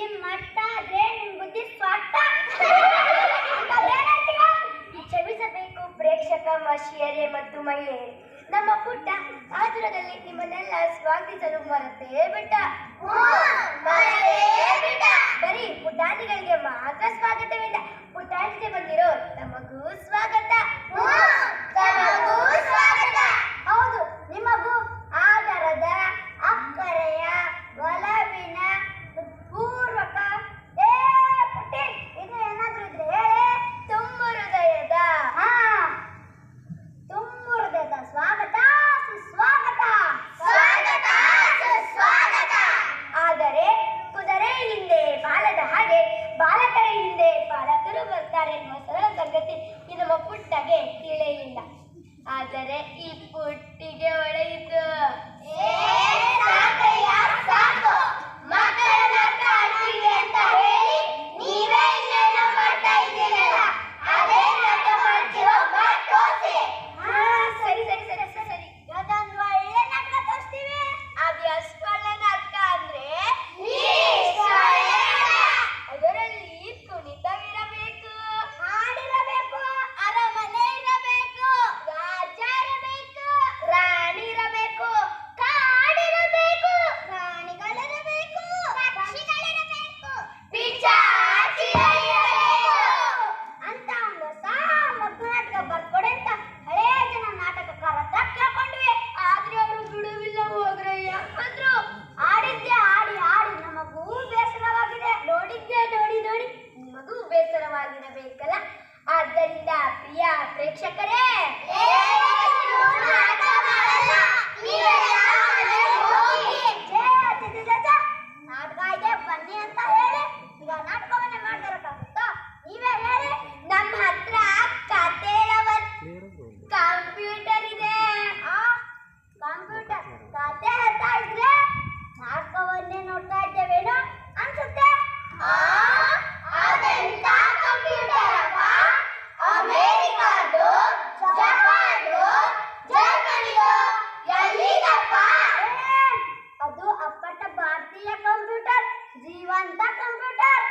ನಿಮ್ ಮಟ್ಟ ಆದ್ರೆ ನಿಮ್ ಬುದ್ಧಿ ಸ್ವಾರ್ಥ. ಕ್ಷಮಿಸಬೇಕು ಪ್ರೇಕ್ಷಕ ಮಹಿಳೆಯರೇ ಮತ್ತು ಮಹಿಳೆಯರೇ, ನಮ್ಮ ಪುಟ್ಟ ಆತುರದಲ್ಲಿ ನಿಮ್ಮನ್ನೆಲ್ಲ ಸ್ವಾಗತಿಸಲು ಮರೆತೇ ಬಿಟ್ಟ. ಬರೀ ಪುಟಾಣಿಗಳಿಗೆ ಮಾತ್ರ ಸ್ವಾಗತವಿಲ್ಲ, ಪುಟಾಣಿಗೆ ಬಂದಿರೋ ನಮಗೂ ಸ್ವಾಗತ. ಹೌದು, ನಿಮಗೂ ಆದರದ ಅಕ್ಕರೆಯ ಒಲವಿನ ಪೂರ್ವಕ ಪುಟ್ಟಿ ಇದು ಏನಾದ್ರೂ ಇದ್ರೆ ಹೇಳಿ. ತುಂಬು ಹೃದಯದ ಸ್ವಾಗತ ಸುಸ್ವಾಗತ. ಆದರೆ ಕುದುರೆ ಹಿಂದೆ ಬಾಲದ ಹಾಗೆ ಬಾಲಕರ ಹಿಂದೆ ಬಾಲಕರು ಬರ್ತಾರೆ ಎನ್ನುವ ಸರಳ ಸಂಗತಿ ಈ ನಮ್ಮ ಪುಟ್ಟಗೆ ತಿಳಿಯಲಿಲ್ಲ. ಆದರೆ ಈ ಪುಟ್ಟಿಗೆ ಹೊಳೆಯಿತು. ಬೇಕಲ್ಲ. ಆದ್ದರಿಂದ ಪ್ರಿಯ ಪ್ರೇಕ್ಷಕರೇ, ನಾಟಕ ಇದೆ ಬನ್ನಿ ಅಂತ ಹೇಳಿ ಈಗ ನಾಟಕವನ್ನೇ ಮಾಡ್ತಾರಕ್ಕಾಗುತ್ತಾ? ನೀವೇ ಹೇಳಿ. ನಮ್ಮ ಹತ್ರ ಕಂಪ್ಯೂಟರ್ ಇದೆ. ಕಂಪ್ಯೂಟರ್ ಕತೆ ಹೇಳ್ತಾ ಇದ್ರೆ ನಾಟಕವನ್ನೇ ನೋಡ್ತಾ ಇದ್ದೇವೇನೋ ಅನ್ಸುತ್ತೆ. ಅದೆಂತ ಕಂಪ್ಯೂಟರ್ ಅಪ್ಪ? ಅಮೆರಿಕದ್ದು, ಜಪಾನ್ದು, ಜರ್ಮನಿದು, ಎಲ್ಲಿದಪ್ಪ? ಅದು ಅಪ್ಪಟ ಭಾರತೀಯ ಕಂಪ್ಯೂಟರ್, ಜೀವಂತ ಕಂಪ್ಯೂಟರ್.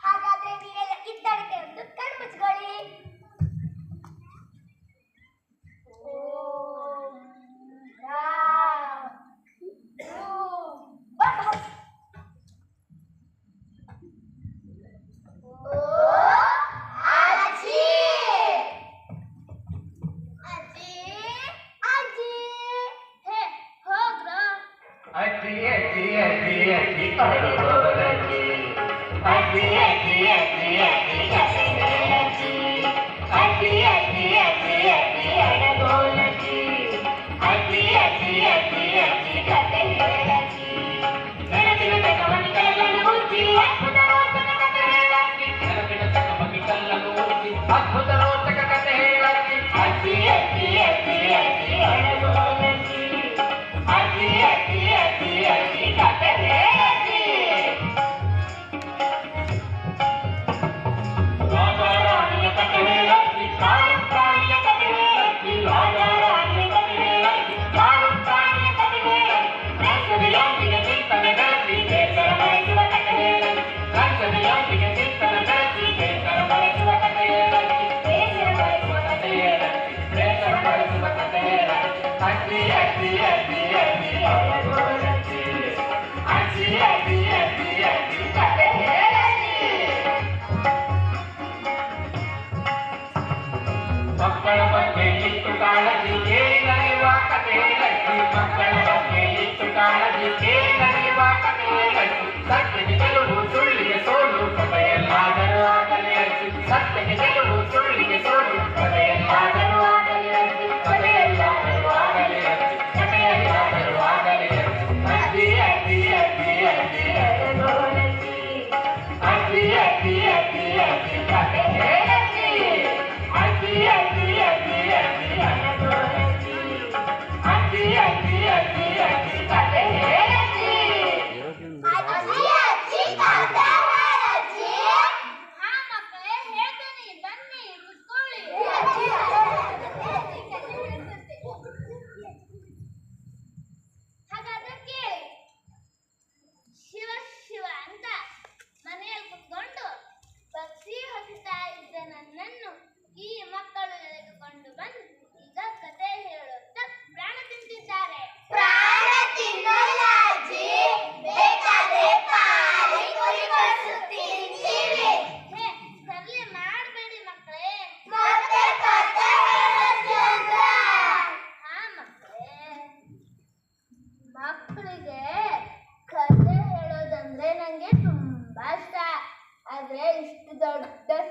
ಹಾಗಾದ್ರೆ ನೀವೆಲ್ಲ ಇದ್ದಕ್ಕೆ ಒಂದು ಕಣ್ಣು ಮುಚ್ಕೊಳ್ಳಿ. ಮಕ್ಕಳ ಬಗ್ಗೆ ಇತ್ತು ಕಾಳಜಿ ಕೇಳಿದರಿವ ಕತೆ ಲಕ್ಕಿ. ಮಕ್ಕಳ ಬಗ್ಗೆ ಇತ್ತು ಕಾಳಜಿ ಕೇಳಿದರಿವ ಕತೆ ಲಕ್ಕಿ. ಸತ್ಯಕ್ಕೆ ಗೆಲುವು ಸುಳ್ಳಿಗೆ ಸೋಲು ಕಥೆಯಲ್ಲಾದರೂ ಆಗಲಿ ಅಚ್ಚಿ. ಸತ್ಯಕ್ಕೆ ಗೆಲುವು ಸುಳ್ಳಿಗೆ ಸೋಲು ಕಥೆಯಲ್ಲಾದರೂ ಆಗಲಿ ಅಚ್ಚಿ. ಕಥೆಯಲ್ಲಾದರೂ ಆಗಲಿ ಅಚ್ಚಿ. ಕಥೆಯಲ್ಲಾದರೂ ಆಗಲಿ ಅಚ್ಚಿ. ಅಜ್ಜಿ ಅಜ್ಜಿ ಅಜ್ಜಿ ಅಜ್ಜಿ ಅಜ್ಜಿ ಅಜ್ಜಿ ಅಜ್ಜಿ ಅಜ್ಜಿ ಅಜ್ಜಿ ಕಥೆ ಹೇಳಜ್ಜಿ. ಅಜ್ಜಿ ಅಜ್ಜಿ ಅಜ್ಜಿ ಅಜ್ಜಿ ಅಜ್ಜಿ ಅಜ್ಜಿ ಅಜ್ಜಿ ಅಜ್ಜಿ ಅಜ್ಜಿ ಕಥೆ ಹೇಳಜ್ಜಿ. ಅಜ್ಜಿ ಅಜ್ಜಿ ಕಥೆ ಹೇಳಜ್ಜಿ. ಹಾ ಮಕ್ಕಳೇ ಹೇಳ್ತೀನಿ, ಬನ್ನಿ ಕುತ್ಕೊಳ್ಳಿ.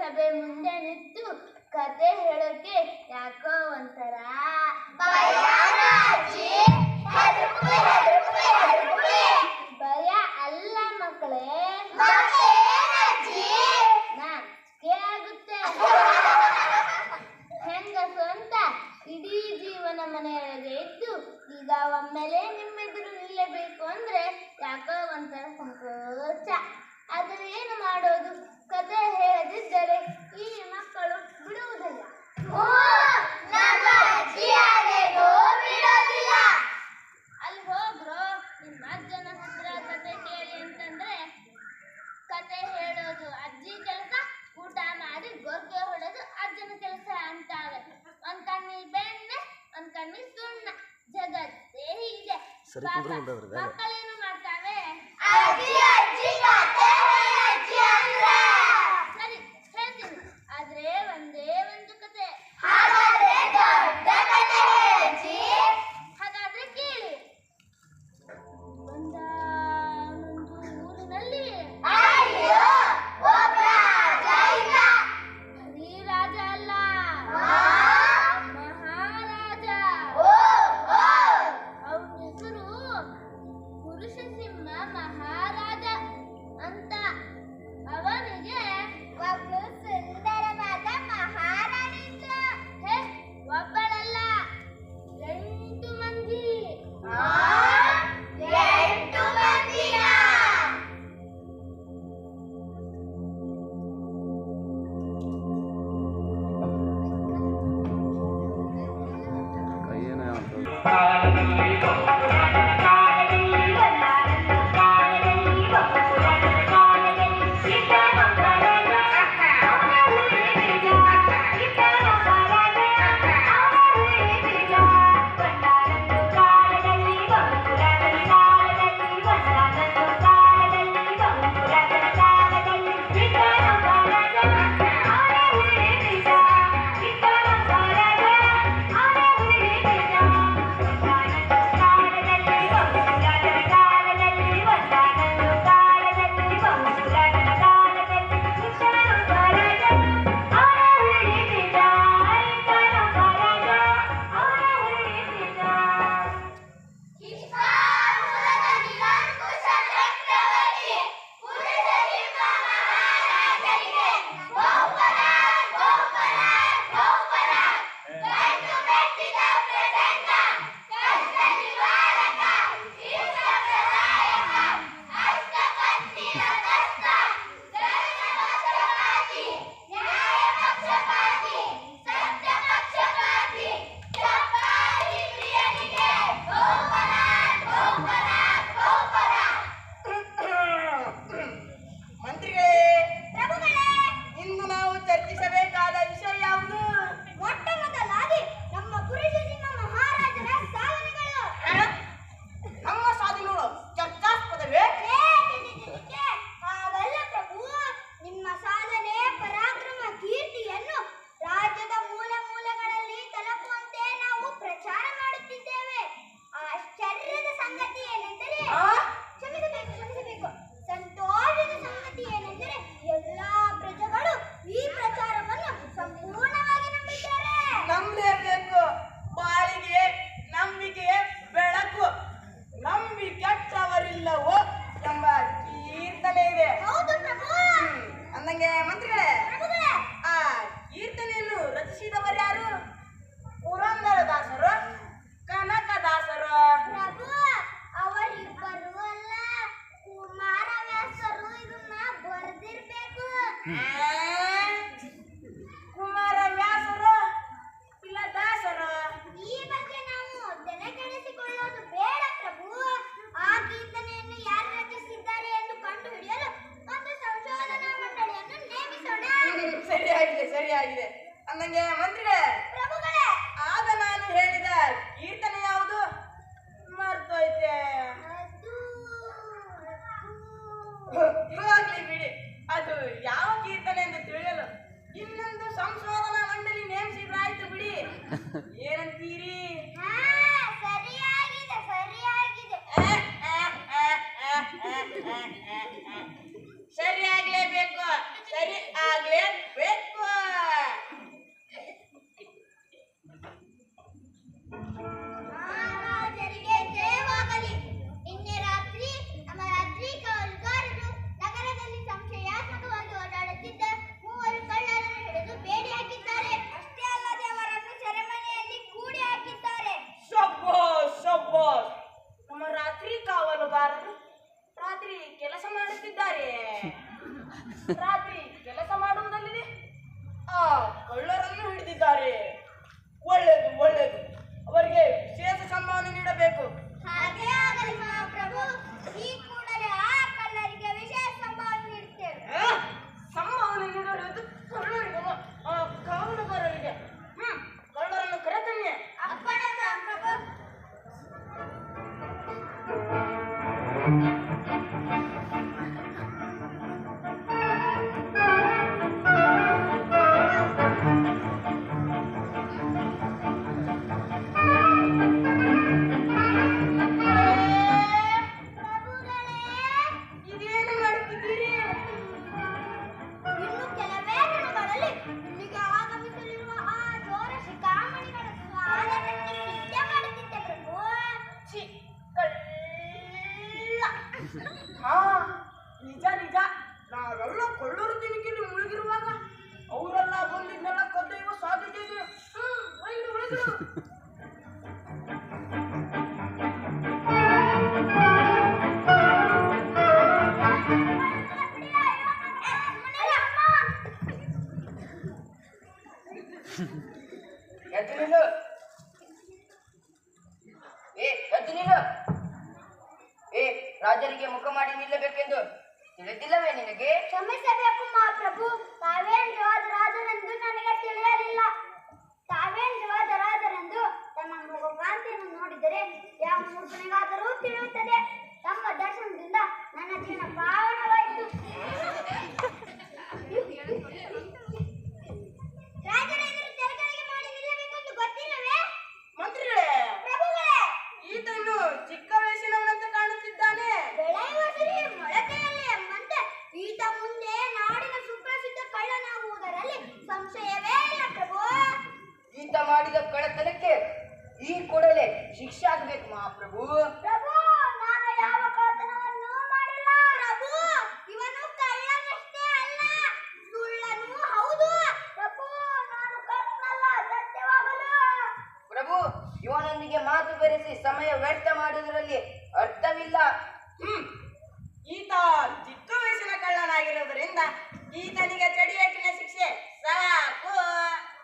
ಸಭೆ ಮುಂದೆ ನಿಂತು ಕತೆ ಹೇಳೋಕೆ ಯಾಕೋ ಒಂಥರ ಭಯ ಅಲ್ಲ ಮಕ್ಕಳೇ, ನಾಚಿಕೆ ಆಗುತ್ತೆ. ಹೆಂಗಸು ಅಂತ ಇಡೀ ಜೀವನ ಮನೆಯೊಳಗೆ ಇದ್ದು ಈಗ ಒಮ್ಮೆಲೆ ನಿಮ್ಮೆದುರು ನಿಲ್ಲಬೇಕು ಅಂದ್ರೆ ಯಾಕೋ ಒಂಥರ ಸಂಕೋಚ. ಆದರೆ ಏನು ಮಾಡೋದು, ಕತೆ ಹೇಳದಿದ್ದರೆ ಈ ಮಕ್ಕಳು ಬಿಡುವುದಿಲ್ಲ. ಅಲ್ಲಿ ಹೋಗ್ರು ನಿಮ್ಮ ಅಜ್ಜನ ಹತ್ರ ಕತೆ ಕೇಳಿ ಅಂತಂದ್ರೆ ಕತೆ ಹೇಳೋದು ಅಜ್ಜಿ ಕೆಲಸ, ಊಟ ಮಾಡಿ ಗೊರ್ಗೆ ಹೊಡೆದು ಅಜ್ಜನ ಕೆಲಸ ಅಂತಾರೆ. ಒಂದ್ ಕಣ್ಣಿ ಬೆಣ್ಣೆ, ಒಂದ್ ಕಣ್ಣಿ ಸುಣ್ಣ, ಜಗತ್ತೇ ಹೀಗೆ. ಮಕ್ಕಳೇನು ಮಾಡ್ತಾವೆ? ಸರಿ ಹೇಳ್ತೀನಿ, ಆದ್ರೆ ಒಂದೇ ಒಂದು ಕತೆ. ಹಾಗಾದ್ರೆ ಕೇಳಿ. ಒಂದೊಂದು ಊರಿನಲ್ಲಿ ಬರೀ ರಾಜ ಅಲ್ಲ, ಮಹಾರಾಜ. ಅವನ ಹೆಸರು ಪುರುಷ ಸಿಂಹ ಮಹಾರಾಜ. ಹಾ, ನಿಜ ನಿಜ. ನಾವೆಲ್ಲ ಕೊಳ್ಳೂರು ತಿನಿಕೆಯಲ್ಲಿ ಮುಳುಗಿರುವಾಗ ಅವರೆಲ್ಲ ಬಂದಿದ್ದೆಲ್ಲ ಕದ್ದೊಯ್ಯುವ ಸಾಧ್ಯತೆ ಇದೆ. ಒಯ್ದು ಒಯ್ದು. ಎದ್ದು ನಿಲ್ಲು. ಎದ್ದು ನಿಲ್ಲು. ರಾಜರಿಗೆ ಮುಖ ಮಾಡಿ ನಿಲ್ಲಬೇಕೆಂದು ತಿಳಿದಿಲ್ಲವೇ ನಿನಗೆ? ಕ್ಷಮಿಸಬೇಕು ಮಹಾಪ್ರಭು, ತಾವೇನ್ ರಾಜರೆಂದು ನನಗೆ ತಿಳಿಯಲಿಲ್ಲ. ತಾವೇನ್ ರಾಜರೆಂದು ತಮ್ಮ ಮುಖಕಾಂತಿಯನ್ನು ನೋಡಿದರೆ ಯಾವ ಮೂರ್ಖನಿಗಾದರೂ ತಿಳಿಯುತ್ತದೆ. ತಮ್ಮ ದರ್ಶನದಿಂದ ನನ್ನ ಜೀವನ ಪಾವನವಾಯಿತು. ರಾಜರ ಎದುರು ತಲೆಕೆಳಗೆ ಮಾಡಿ ನಿಲ್ಲಬೇಕೆಂದು ಗೊತ್ತಿಲ್ಲವೇ? ಮಂತ್ರಿಗಳೇ, ಪ್ರಭುಗಳೇ, ಈತ ಇನ್ನು ಚಿಕ್ಕ ವಯಸ್ಸಿನವನಂತೆ ಕಾಣುತ್ತಿದ್ದಾನೆ. ಬೆಳೆಯುವ ಸಿರಿ ಮೊಳಕೆಯಲ್ಲಿ ಎಂಬಂತೆ ಈತ ಮುಂದೆ ನಾಡಿನ ಸುಪ್ರಸಿದ್ಧ ಕಳ್ಳನಾಗುವುದರಲ್ಲಿ ಸಂಶಯವೇ ಇಲ್ಲ ಪ್ರಭು. ಈತ ಮಾಡಿದ ಕಳ್ಳತನಕ್ಕೆ ಈ ಕೂಡಲೇ ಶಿಕ್ಷೆ ಆಗಬೇಕು ಮಹಾಪ್ರಭು. ಪ್ರಭು, ನಾನು ಯಾವ ಕಳ್ಳತನವನ್ನು ಮಾಡಿಲ್ಲ. ಪ್ರಭು, ಇವನು ಕಳ್ಳನಷ್ಟೇ ಅಲ್ಲ, ಸುಳ್ಳನು ಹೌದು. ಪ್ರಭು, ನಾನು ಕಳ್ಳನಲ್ಲ, ಸತ್ಯವಾಗಲು. ಪ್ರಭು, ಇವನೊಂದಿಗೆ ಮಾತು ಬೆರೆಸಿ ಸಮಯ ವ್ಯರ್ಥ ಮಾಡುವುದರಲ್ಲಿ ಅರ್ಥವಿಲ್ಲ. ಈತ ಚಿಕ್ಕ ವಯಸ್ಸಿನ ಕಳ್ಳನಾಗಿರುವುದರಿಂದ ಈತನಿಗೆ ಚಡಿಯೇಟಿನ ಶಿಕ್ಷೆ ಸಾಕು.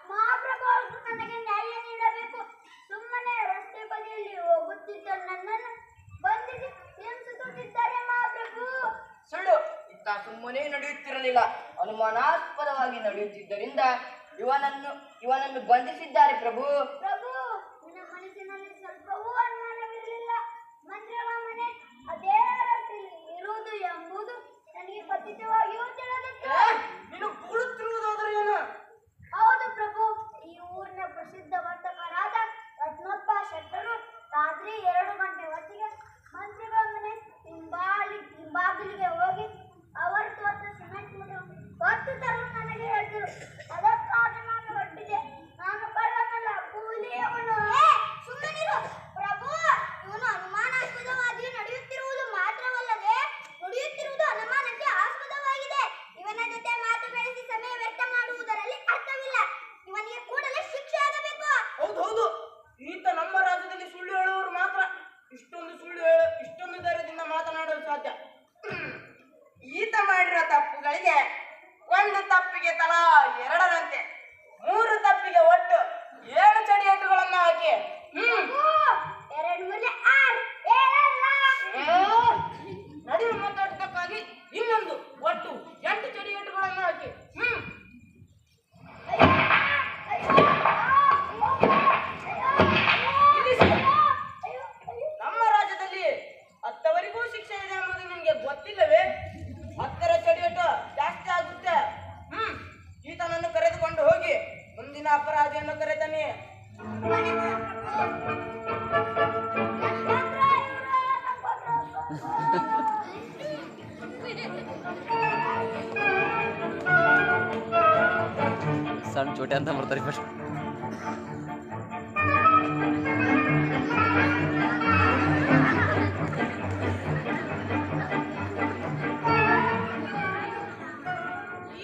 ಮಹಾಪ್ರಭು ಅವರು ನನಗೆ ನ್ಯಾಯ ನೀಡಬೇಕು. ಸುಮ್ಮನೆ ರಸ್ತೆ ಬದಿಯಲ್ಲಿ ಹೋಗುತ್ತಿದ್ದ ನನ್ನನ್ನು ಬಂಧಿಸಿ ಹಿಂಸಿಸುತ್ತಿದ್ದಾರೆ ಮಹಾಪ್ರಭು. ಸುಳ್ಳು. ಇತ್ತ ಸುಮ್ಮನೆ ನಡೆಯುತ್ತಿರಲಿಲ್ಲ, ಅನುಮಾನಾಸ್ಪದವಾಗಿ ನಡೆಯುತ್ತಿದ್ದರಿಂದ ಇವನನ್ನು ಬಂಧಿಸಿದ್ದಾರೆ ಪ್ರಭು. ಪ್ರಭು, ನಿನ್ನ ಮನಸ್ಸಿನಲ್ಲಿ ಸ್ವಲ್ಪವೂ ಅನುಮಾನವಿರಲಿಲ್ಲ. ಮಂತ್ರಿಗಳ ಮನೆ ಅದೇ ರಸ್ತೆಯಲ್ಲಿ ಇರುವುದು ಎಂಬುದು ನನಗೆ ಖಚಿತವಾಗಿಯೂ ತಿಳಿದಿತ್ತು. ನೀನು ಕೂಳುತ್ತಿರುವುದಾದರೆ ಏನು? ಹೌದು ಪ್ರಭು, ಈ ಊರಿನ ಪ್ರಸಿದ್ಧ ವರ್ತಕರಾದ ರತ್ನಪ್ಪ ಶೆಟ್ಟರು ರಾತ್ರಿ 2 ಗಂಟೆ ಹೊತ್ತಿಗೆ ಮಂತ್ರಿಗಳ ಮನೆ ಹಿಂಬಾಗಿಲಿಗೆ ಹೋಗಿ ಅವರು ತೋಟ ಸಿಮೆಂಟ್ ಹೊತ್ತು ತರಲು ನನಗೆ ಹೇಳಿದರು. ಅದಕ್ಕಾಗಿ ನಾನು ಹೊರಟಿದ್ದೆ. ನಾನು ಕಳ್ಳನಲ್ಲ, ಕೂಲಿಯವನು. ಸುಮ್ಮನಿರು ಪ್ರಭು, ಇವನು ಅನುಮಾನಾಸ್ಪದವಾಗಿ ನಡೆಯುತ್ತಿರುವುದು ಮಾತ್ರವಲ್ಲದೆ ನುಡಿಯುತ್ತಿರುವುದು ಅನುಮಾನಕ್ಕೆ ಆಸ್ಪದವಾಗಿದೆ. ಇವನ ಜೊತೆ ಮಾತು ಬೆಳೆಸಿ ಸಮಯ ವ್ಯರ್ಥ ಮಾಡುವುದರಲ್ಲಿ ಅರ್ಥವಿಲ್ಲ. ಇವನಿಗೆ ಕೂಡಲೇ ಶಿಕ್ಷೆ ಆಗಬೇಕು. ಹೌದು, ಈತ ನಮ್ಮ ರಾಜ್ಯದಲ್ಲಿ ಸುಳ್ಳು ಹೇಳುವವರು ಮಾತ್ರ ಇಷ್ಟೊಂದು ಧೈರ್ಯದಿಂದ ಮಾತನಾಡಲು ಸಾಧ್ಯ. ಈತ ಮಾಡಿರೋ ತಪ್ಪುಗಳಿಗೆ 1 ತಪ್ಪಿಗೆ ತಲಾ 2ರಂತೆ 3 ತಪ್ಪಿಗೆ ಒಟ್ಟು 7 ಚಡಿಯೇಟುಗಳನ್ನು ಹಾಕಿ 2 ಮೂರಲೆ 6 ಏಳಲ್ಲ. ನಡುವೆ ಮಾತಾಡೋದಕ್ಕಾಗಿ ಇನ್ನೊಂದು ಒಟ್ಟು 8 ಚಡಿಯೇಟುಗಳನ್ನು ಹಾಕಿ ನಮ್ಮ ರಾಜ್ಯದಲ್ಲಿ 10ವರೆಗೂ ಶಿಕ್ಷೆ ಇದೆ ಎಂಬುದು ನಿಮಗೆ ಗೊತ್ತಿಲ್ಲವೇ? 10ರ ಚಡಿಯೇಟು ಜಾಸ್ತಿ ಆಗುತ್ತೆ. ಈತನನ್ನು ಕರೆದುಕೊಂಡು ಹೋಗಿ ಮುಂದಿನ ಅಪರಾಧಿಯನ್ನು ಕರೆತನ್ನಿ. ಸಣ್ಣ ಚೋಟೆ ಅಂತ ಬರ್ತಾರೆ ಫಸ್ಟ್.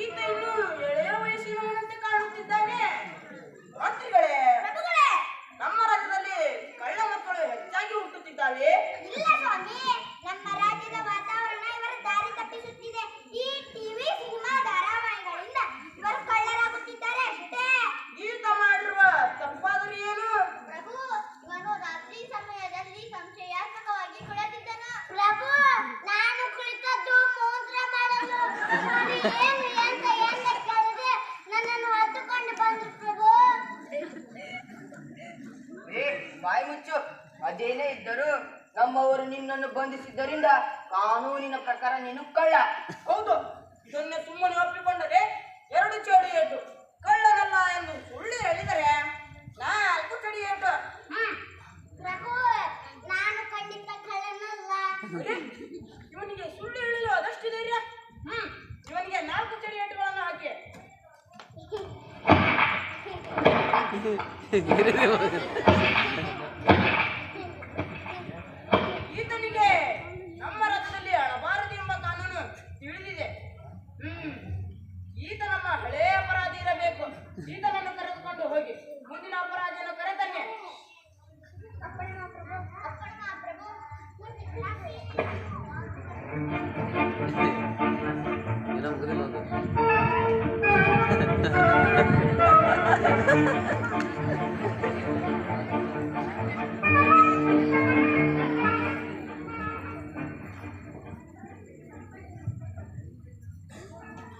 ಈತ ಇನ್ನು ಎಳೆಯ ವಯಸ್ಸಿನವನಂತೆ ಕಾಣುತ್ತಿದ್ದಾನೆ. ಮಂತ್ರಿಗಳೇ, ನಮ್ಮ ರಾಜ್ಯದಲ್ಲಿ ಕಳ್ಳ ಮಕ್ಕಳು ಹೆಚ್ಚಾಗಿ ಹುಟ್ಟುತ್ತಿದ್ದಾವೆ. ಇಲ್ಲ ಸ್ವಾಮಿ, ನಮ್ಮ ರಾಜ್ಯದ ವಾತಾವರಣ ಇವರ ದಾರಿ ತಪ್ಪಿಸುತ್ತಿದೆ. ಈ ಟಿವಿ ಸಿನಿಮಾ ಧಾರಾವಾಹಿಗಳಿಂದ ಇವರು ಕಳ್ಳರಾಗುತ್ತಿದ್ದಾರೆ ಅಷ್ಟೇ. ಈತ ಮಾಡಿರುವ ತಪ್ಪಾದರೂ ಏನು? ಪ್ರಭು, ಇವನು ರಾತ್ರಿ ಸಮಯದಲ್ಲಿ ಸಂಶಯಾತ್ಮಕವಾಗಿ ಕುಳಿತಿದ್ದನು. ಪ್ರಭು, ನಾನು ಕುಳಿತದ್ದು ಮೂತ್ರ ಮಾಡಲು. ನಾನು ಏನು ಅಂತ ಕೇಳದೆ ನನ್ನನ್ನು ಹೊತ್ತುಕೊಂಡು ಬಂದರು ಪ್ರಭು. ಬಾಯಿ ಮುಚ್ಚು. ಅದೇನೇ ಇದ್ದರೂ ನಮ್ಮವರು ನಿನ್ನನ್ನು ಬಂಧಿಸಿದ್ದರಿಂದ ಕಾನೂನಿನ ಪ್ರಕಾರ ನೀನು ಕಳ್ಳ. ಹೌದು, ಇದನ್ನೇ ಸುಮ್ಮನೆ ಒಪ್ಪಿಕೊಂಡರೆ 2 ಚಡಿಯೇಟು, ಕಳ್ಳನಲ್ಲ ಎಂದು ಸುಳ್ಳು ಹೇಳಿದರೆ 4 ಚಡಿಯೇಟು. ಪ್ರಭು, ನಾನು ಖಂಡಿತ ಕಳ್ಳನಲ್ಲ. ಇವನಿಗೆ ಸುಳ್ಳು ಹೇಳಲು ಅದಷ್ಟು ಧೈರ್ಯ. ಇವನಿಗೆ 4 ಚಡಿಯೇಟುಗಳನ್ನು ಹಾಕಿ. ಈತನಿಗೆ ನಮ್ಮ ರಾಜ್ಯದಲ್ಲಿ ಏನೋ ಮುಗಿದಿಲ್ಲ ಅದು.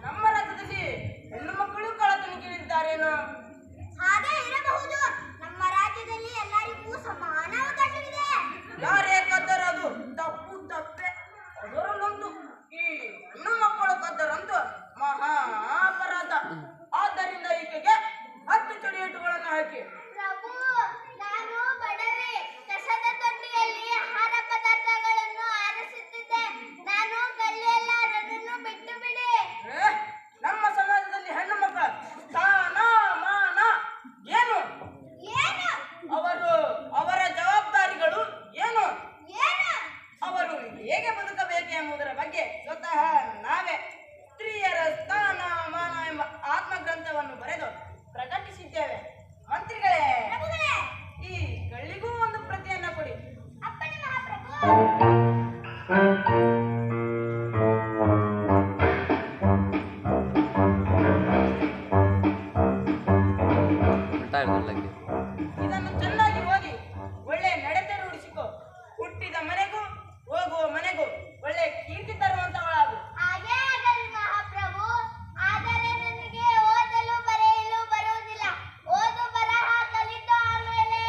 ನಮ್ಮ ರಾಜ್ಯದಲ್ಲಿ ಹೆಣ್ಣು ಮಕ್ಕಳು ಕಳ್ಳತನಿಗಿಳಿದ್ದಾರೇನೋ? ಹಾಗೆ ಇರಬಹುದು. ನಮ್ಮ ರಾಜ್ಯದಲ್ಲಿ ಎಲ್ಲರಿಗೂ ಸಮಾನ ಅವಕಾಶವಿದೆ. ಯಾರೇ ಕದ್ದರದು ತಪ್ಪು ತಪ್ಪೆ. ಅದರಲ್ಲೊಂದು ಈ ಹೆಣ್ಣು ಮಕ್ಕಳು ಕದ್ದರಂತೂ ಮಹಾ ಅಪರಾಧ. ಆದ್ದರಿಂದ ಈಕೆಗೆ 10 ಚಡಿಯೇಟುಗಳನ್ನು ಹಾಕಿ. ಪ್ರಭು, ನಾನು ಬಡವೆ. ಕಸದ ತೊಟ್ಟಿಯಲ್ಲಿ ಆಹಾರ ಪದಾರ್ಥಗಳನ್ನು ಆರಿಸುತ್ತಿದ್ದೆ. ನಾನು ಕಲಿಯಲ್ಲ, ನನ್ನನ್ನು ಬಿಟ್ಟು ಬಿಡಿ. ನಮ್ಮ ಸಮಾಜದಲ್ಲಿ ಹೆಣ್ಣು ಮಕ್ಕಳ ಸ್ಥಾನ ಮಾನ ಏನು? ಏನು ಅವರ ಜವಾಬ್ದಾರಿಗಳು ಏನು? ಏನು? ಅವರು ಹೇಗೆ ಬದುಕಬೇಕು ಎಂಬುದರ ಬಗ್ಗೆ ಸ್ವತಃ ನಾವೇ ಸ್ತ್ರೀಯರ ಸ್ಥಾನ ಮಾನ ಎಂಬ ಆತ್ಮಗ್ರಂಥವನ್ನು ಬರೆದು ಪ್ರಕಟಿಸಿದ್ದೇವೆ. ಮಂತ್ರಿಗಳೇ, ಪ್ರಭುಗಳೇ, ಈ ಕಳ್ಳಿಗೂ ಒಂದು ಪ್ರತಿಯನ್ನ ಕೊಡಿ. ಅಪ್ಪಣೆ ಮಹಾಪ್ರಭು. ಮಿಠಾಯಿ ಇದನ್ನು ಚೆನ್ನಾಗಿ ಓದಿ ಒಳ್ಳೆ ನಡತೆ ರೂಢಿಸಿಕೊ. ಹುಟ್ಟಿದ ಮನೆಗೂ ಹೋಗುವ ಮನೆಗೂ ಒಳ್ಳೆ ಕೀರ್ತಿ ತರುವಂತವಳಾಗು. ಹಾಗೇ ಆಗಲಿ ಮಹಾಪ್ರಭು. ಆದರೆ ನನಗೆ ಓದಲು ಬರೆಯಲು ಬರುವುದಿಲ್ಲ. ಓದು ಬರಹ ಕಲಿತು ಆಮೇಲೆ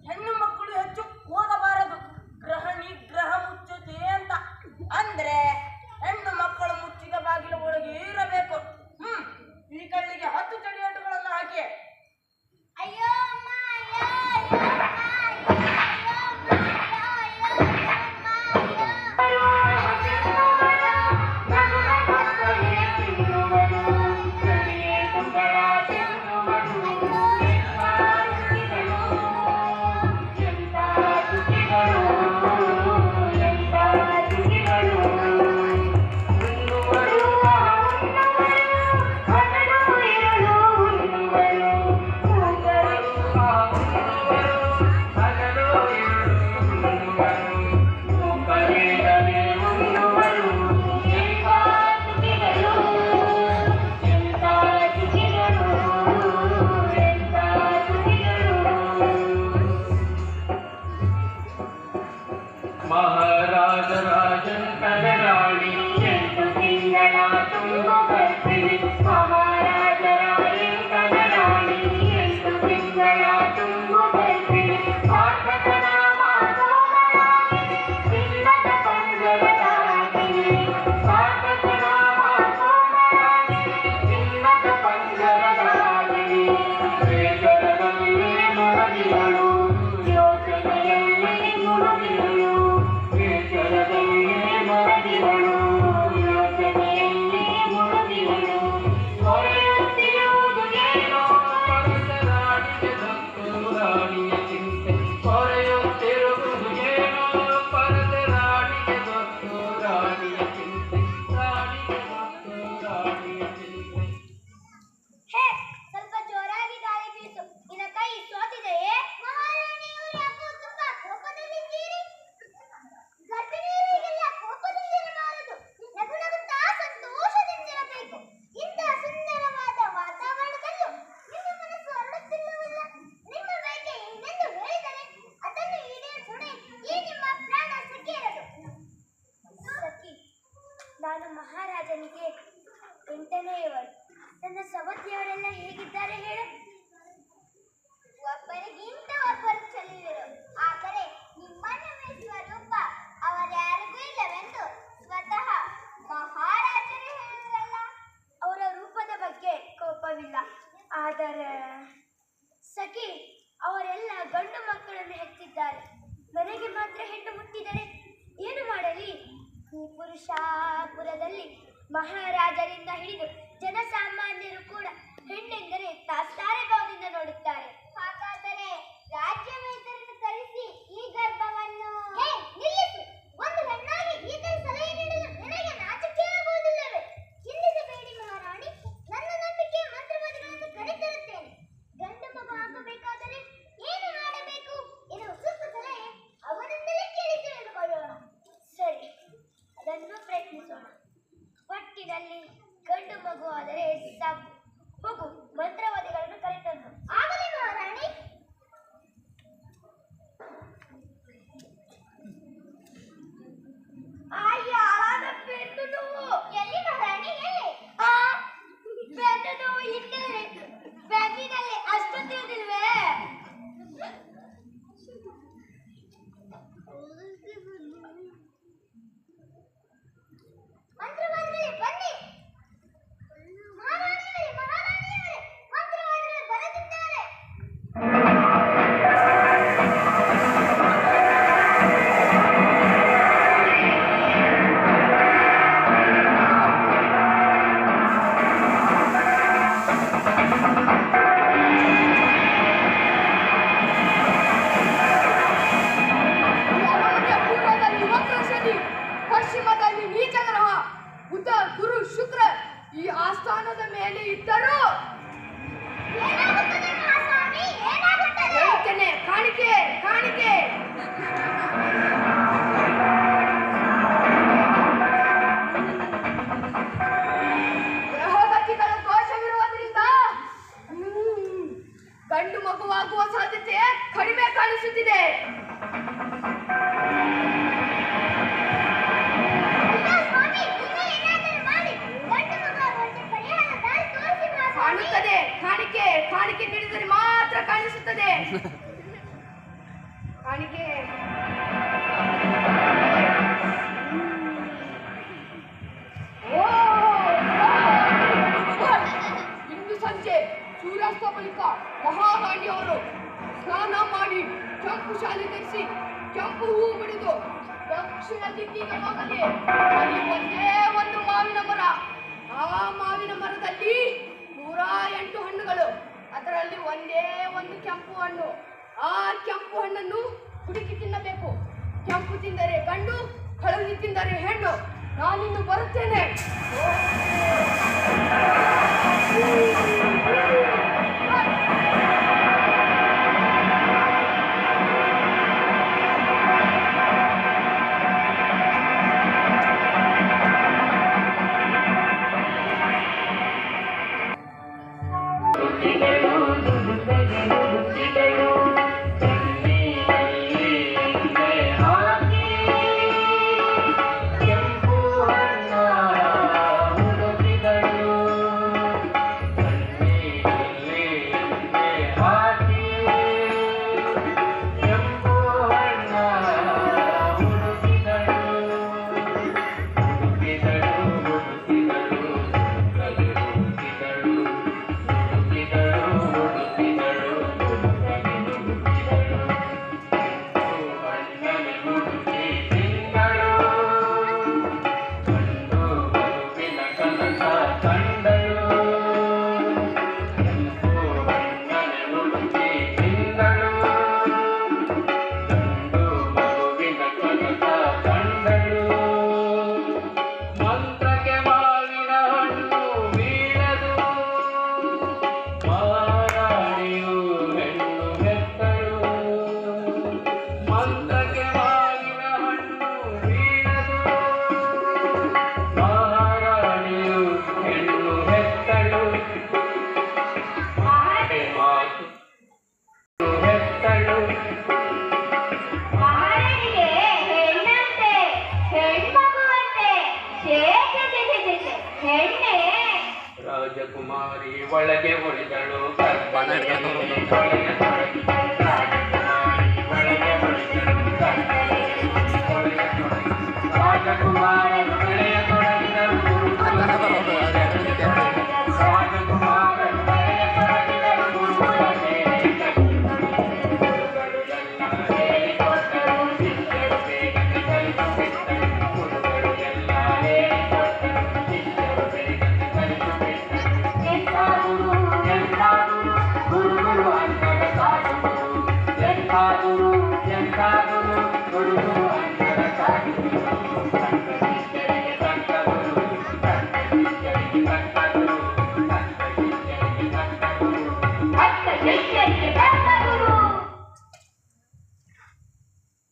ಹೆಣ್ಣು ಮಕ್ಕಳು ಹೆಚ್ಚು ಓದಬಾರದು. ಗ್ರಹ ಮುಚ್ಚುತ್ತೆ ಅಂತ. ಅಂದ್ರೆ ಹೆಣ್ಣು ಮಕ್ಕಳು ಮುಚ್ಚಿದ ಬಾಗಿಲ ಒಳಗೆ ಇರಬೇಕು. ಈ ಕಳ್ಳಿಗೆ 10 ಚಡಿಯೇಟುಗಳನ್ನು ಹಾಕಿ. ಅಯ್ಯೋ ಅಮ್ಮ, ಅಯ್ಯೋ, ಅಯ್ಯೋ ಅಮ್ಮ, ಅಯ್ಯೋ, ಅಯ್ಯೋ ಅಮ್ಮ, ಅಯ್ಯೋ, ಅಯ್ಯೋ ಅಮ್ಮ, ಅಯ್ಯೋ. ನಾನು ಮಹಾರಾಜನಿಗೆ 8ನೇಯವಳು. ನನ್ನ ಸವತಿಯವರೆಲ್ಲ ಹೇಗಿದ್ದಾರೆ ಹೇಳು? ಒಬ್ಬರಿಗಿಂತ ಒಬ್ಬರು ಚೆಲುವರು. ಆದರೆ ನಿಮ್ಮನ್ನು ಮೆಚ್ಚುವ ರೂಪ ಅವರ್ಯಾರಿಗೂ ಇಲ್ಲವೆಂದು ಸ್ವತಃ ಮಹಾರಾಜರೇ ಹೇಳಿರಲ್ಲ. ಅವರ ರೂಪದ ಬಗ್ಗೆ ಕೋಪವಿಲ್ಲ. ಆದರೆ ಸಖಿ, ಅವರೆಲ್ಲ ಗಂಡು ಮಕ್ಕಳನ್ನು ಹೆತ್ತಿದ್ದಾರೆ. ನನಗೆ ಮಾತ್ರ ಹೆಣ್ಣು ಮುಟ್ಟಿದರೆ ಏನು ಮಾಡಲಿ? ಈ ಪುರುಷಾಪುರದಲ್ಲಿ ಮಹಾರಾಜರಿಂದ ಹಿಡಿದು ಜನಸಾಮಾನ್ಯರು ಕೂಡ ಹೆಣ್ಣೆಂದರೆ ತಾತ್ಸಾರೆ ಭಾವದಿಂದ ನೋಡುತ್ತಾರೆ. ಹಾಗಾದರೆ ರಾಜ್ಯ ವೈದ್ಯರನ್ನು ಕರೆಸಿ ಈ ಗರ್ಭವನ್ನು ನಿಲ್ಲಿಸು. ಒಂದು ಹೆಣ್ಣಾಗಿ ಈ ತರ ಸಲಹೆ ನೀಡಲು ನಿನಗೆ ನಾಚಿಕೆ ಆಗುವುದಿಲ್ಲವೇ? ಚಿಂತಿಸಬೇಡಿ ಮಹಾರಾಣಿ, ನನ್ನ ನಂಬಿಕೆ ಮಂತ್ರವಾದಿಗಳನ್ನು ಕರೆತರುತ್ತೇನೆ. ಗಂಡು ಮಗು ಆಗಬೇಕಾದರೆ ಏನು ಮಾಡಬೇಕು? ಗಂಡು ಮಗುವಾಗುವ ಸಾಧ್ಯತೆ ಕಡಿಮೆ ಕಾಣಿಸುತ್ತಿದೆ. ಕಾಣುತ್ತದೆ. ಕಾಣಿಕೆ ಕಾಣಿಕೆ ನೀಡಿದರೆ ಮಾತ್ರ ಕಾಣಿಸುತ್ತದೆ. ಕಾಣಿಕೆ ಇಂದು ಸಂಜೆ ಸೂರ್ಯಾಸ್ತ ಬಳಿಕ ಮಹಾರಾಣಿಯವರು ಸ್ನಾನ ಮಾಡಿ ಕೆಂಪು ಶಾಲೆ ಧರಿಸಿ ಕೆಂಪು ಹೂ ಬಿಡಿದು ದಕ್ಷಿಣ ದಿಕ್ಕಿಗೆ ಹೋಗಲಿ. ಅಲ್ಲಿ ಒಂದೇ ಒಂದು ಮಾವಿನ ಮರ. ಆ ಮಾವಿನ ಮರದಲ್ಲಿ 108 ಹಣ್ಣುಗಳು. ಅದರಲ್ಲಿ ಒಂದೇ ಒಂದು ಕೆಂಪು ಹಣ್ಣು. ಆ ಕೆಂಪು ಹಣ್ಣನ್ನು ಹುಡುಕಿ ತಿನ್ನಬೇಕು. ಕೆಂಪು ತಿಂದರೆ ಗಂಡು, ಹಳದಿ ತಿಂದರೆ ಹೆಣ್ಣು. ನಾನಿನ್ನು ಬರುತ್ತೇನೆ. ರಾಜಕುಮಾರಿ ಒಳಗೆ ಒಳಿದಳು. ರಾಜಕುಮಾರರು ಬೆಳೆಯ ತೊಡಗಿದರು.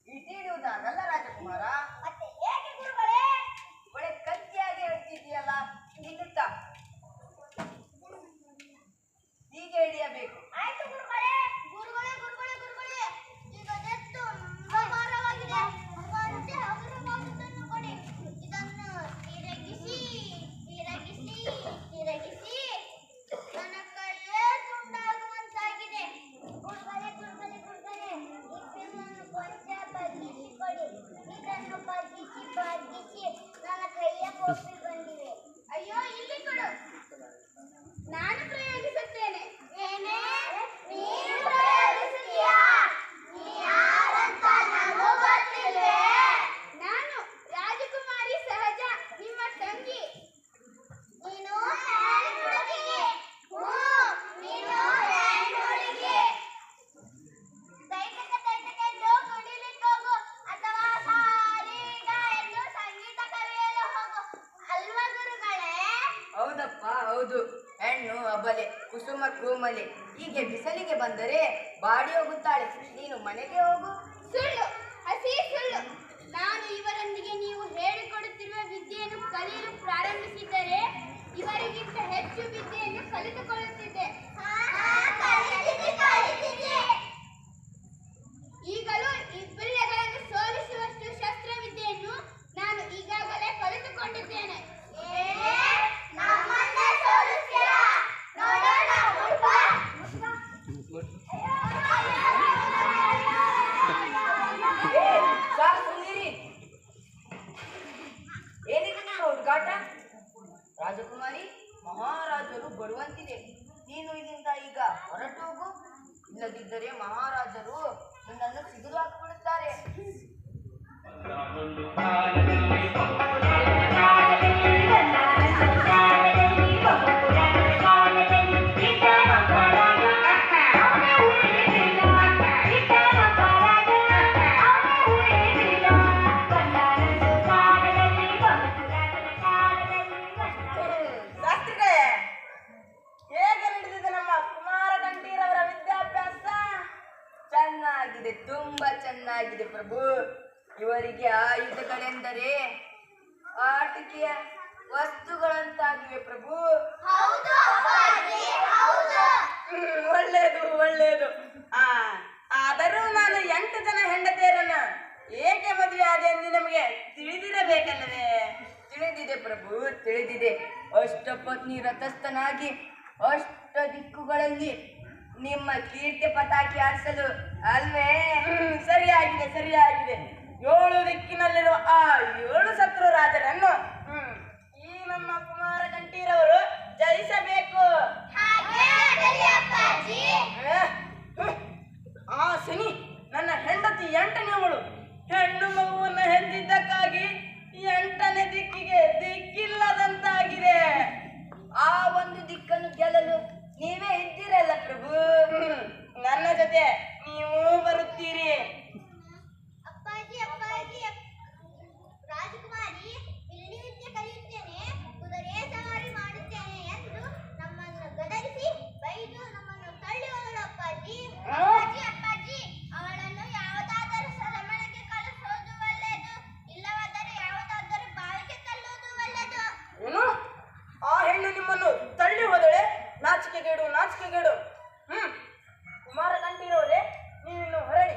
ಇಟ್ಟಿಡುವುದಾಗಲ್ಲ ರಾಜಕುಮಾರ. ಮತ್ತೆ ಏಕೆ ಗುರುಗಳೇ? ಒಳ್ಳೆ ಕತ್ತಿಯಾಗಿ ಹೇಳ್ತಿದ್ದೀಯಲ್ಲ, ನಿಲ್ಲಿತ್ತ ಹೀಗೆ ಹಿಡಿಯಬೇಕು. ಆಯ್ತು ಗುರುಗಳೇ. ಗುರುಗಳೇ ಗುರುಗಳೇ ಗುರುಗಳೇ, ಈಗ ಅದೆಷ್ಟು ಭಾರವಾಗಿದೆ. ಮತ್ತೆ ಹಗುರ ಮಾಡುವುದನ್ನು ಕೊಡಿ. ಇದನ್ನು ತಿರುಗಿಸಿ ತಿರುಗಿಸಿ ತಿರುಗಿಸಿ ನನ್ನ ಕೈಯೇ ತುಂಡಾಗುವಂತಾಗಿದೆ. ಗುರುಗಳೇ ಗುರುಗಳೇ ಗುರುಗಳೇ, ಇದನ್ನು ಕೊಂಚ ಬಗ್ಗಿಸಿ ಕೊಡಿ. ಇದನ್ನು ಬಗ್ಗಿಸಿ ಬಗ್ಗಿಸಿ ನನ್ನ ಕೈಯ ಕೋಪಿ ಬಂದಿವೆ. ಅಯ್ಯೋ ಇಲ್ಲಿ ಕೊಡು, ನಾನು ಪ್ರಯೋಗಿಸುತ್ತೇನೆ. ಏನೇ ನೀನು ಪ್ರಯೋಗಿಸುತ್ತೀಯಾ? ನೀ ಯಾರಂತ ನನಗೂ ಗೊತ್ತಿಲ್ವೇ? ನಾನು ರಾಜಕುಮಾರಿ ಸಹಜ, ನಿಮ್ಮ ತಂಗಿ. ನೀನು ಹೆಣ್ಣುಹುಡುಗಿ. ನೀನು ಹೆಣ್ಣುಹುಡುಗಿ. ತೈತಕ ತೈತಕ ಎಂದು ಕುಡಿಲಿಕ್ಕೆ ಹೋಗು, ಅಥವಾ ಸಾರಿಗ ಎಂದು ಸಂಗೀತ ಕಲಿಯಲು ಹೋಗು. ಅಲ್ವಾ ಗುರುಗಳೇ? ಹೌದಪ್ಪ ಹೌದು. ಹೆಣ್ಣು ಅಬಲೆ, ಕುಸುಮ ಕೋಮಲೆ. ಹೀಗೆ ಬಿಸಿಲಿಗೆ ಬಂದರೆ ಬಾಡಿ ಹೋಗುತ್ತಾಳೆ. ನೀನು ಮನೆಗೆ ಹೋಗು. ಸುಳ್ಳು, ಹಸಿ ಸುಳ್ಳು. ನಾನು ಇವರೊಂದಿಗೆ ನೀವು ಹೇಳಿಕೊಡುತ್ತಿರುವ ವಿದ್ಯೆಯನ್ನು ಕಲಿಯಲು ಪ್ರಾರಂಭಿಸಿದರೆ ಇವರಿಗಿಂತ ಹೆಚ್ಚು ವಿದ್ಯೆಯನ್ನು ಕಲಿತುಕೊಳ್ಳುತ್ತಿದ್ದೆ. ಈಗಲೂ ಈ ಬಿಲ್ಲೆಗಳನ್ನು ಸೋಲಿಸುವಷ್ಟು ಶಸ್ತ್ರವಿದ್ಯೆಯನ್ನು ನಾನು ಈಗಾಗಲೇ ಕಲಿತುಕೊಂಡಿದ್ದೇನೆ. ಏನಿದೆ ನಿಮ್ಮ ಹುಡುಗಾಟ? ರಾಜಕುಮಾರಿ, ಮಹಾರಾಜರು ಬರುವಂತಿದೆ. ನೀನು ಇಲ್ಲಿಂದ ಈಗ ಹೊರಟು ಹೋಗು. ಇಲ್ಲದಿದ್ದರೆ ಮಹಾರಾಜರು ನಿನ್ನನ್ನು ಸಿಡಿದು ಹಾಕಿಬಿಡುತ್ತಾರೆ. ನಾನೊಂದು ಕಾಲದಲ್ಲಿ ಶಾಸ್ತ್ರಿಗಳೇ, ಹೇಗೆ ನಡೆದಿದೆ ನಮ್ಮ ಕುಮಾರ ಕಂಠೀರವರ ವಿದ್ಯಾಭ್ಯಾಸ? ಚೆನ್ನಾಗಿದೆ, ತುಂಬಾ ಚೆನ್ನಾಗಿದೆ ಪ್ರಭು. ಇವರಿಗೆ ಆಯುಧಗಳೆಂದರೆ ಆಟಿಕೆಯ ವಸ್ತುಗಳಂತಾಗಿವೆ ಪ್ರಭು. ಒಳ್ಳೇದು ಒಳ್ಳೇದು. ಆದರೂ ನಾನು 8 ಜನ ಹೆಂಡತಿಯರನ್ನ ಏಕೆ ಮದುವೆ ಆದೆ ಎಂದು ನಿಮಗೆ ತಿಳಿದಿರಬೇಕಲ್ಲವೇ? ತಿಳಿದಿದೆ ಪ್ರಭು, ತಿಳಿದಿದೆ. ಅಷ್ಟಪತ್ನಿ ರಥಸ್ಥನಾಗಿ ಅಷ್ಟ ದಿಕ್ಕುಗಳಲ್ಲಿ ನಿಮ್ಮ ಕೀರ್ತಿ ಪತಾಕಿ ಹಾರಿಸಲು ಅಲ್ವೇ? ಸರಿಯಾಗಿದೆ ಸರಿಯಾಗಿದೆ. 7 ದಿಕ್ಕಿನಲ್ಲಿರುವ ಆ 7 ಶತ್ರು ರಾಜರನ್ನು ಈ ನಮ್ಮ ಕುಮಾರ ಕಂಠೀರವರು ಜಯಿಸಬೇಕು. ಆ ಶನಿ ನನ್ನ ಹೆಂಡತಿ 8ನೇವಳು ಹೆಣ್ಣು ಮಗುವನ್ನು ಹೆಂದಿದ್ದಕ್ಕಾಗಿ 8ನೇ ದಿಕ್ಕಿಗೆ ದಿಕ್ಕಿಲ್ಲದಂತಾಗಿದೆ. ಆ ಒಂದು ದಿಕ್ಕನ್ನು ಗೆಲ್ಲಲು ನೀವೇ ಇದ್ದೀರಲ್ಲ ಪ್ರಭು. ನನ್ನ ಜೊತೆ ನೀವು ಬರುತ್ತೀರಿ. ಅಪ್ಪಾಜಿ ರಾಜಕುಮಾರಿ ಇಲ್ಲಿ ವಿದ್ಯೆ ಕಲಿಯುತ್ತೇನೆ, ಕುದುರೆ ಸವಾರಿ ಮಾಡುತ್ತೇನೆ ಎಂದು ನಮ್ಮನ್ನು ಗದರಿಸಿ ಬೈದು ನಮ್ಮನ್ನು ತಳ್ಳಿ ಹೋದಳು. ಅಪ್ಪಾಜಿ ಅವಳನ್ನು ಯಾವುದಾದರೂ ಸರಮನೆಗೆ ಕಳಿಸೋದು ಒಳ್ಳೆಯದು, ಇಲ್ಲವಾದರೆ ಯಾವುದಾದರೂ ಬಾವಿಗೆ ತಳ್ಳುವುದು ಒಳ್ಳೆಯದು. ಏನು? ಆ ಹೆಣ್ಣು ನಿಮ್ಮನ್ನು ತಳ್ಳಿ ಹೋದಳೆ? ನಾಚಿಕೆಗೇಡು ನಾಚಿಕೆಗೇಡು. ಕುಮಾರ ಕಂಠೀರವರೇ, ನೀವಿನ್ನು ಹೊರಡಿ.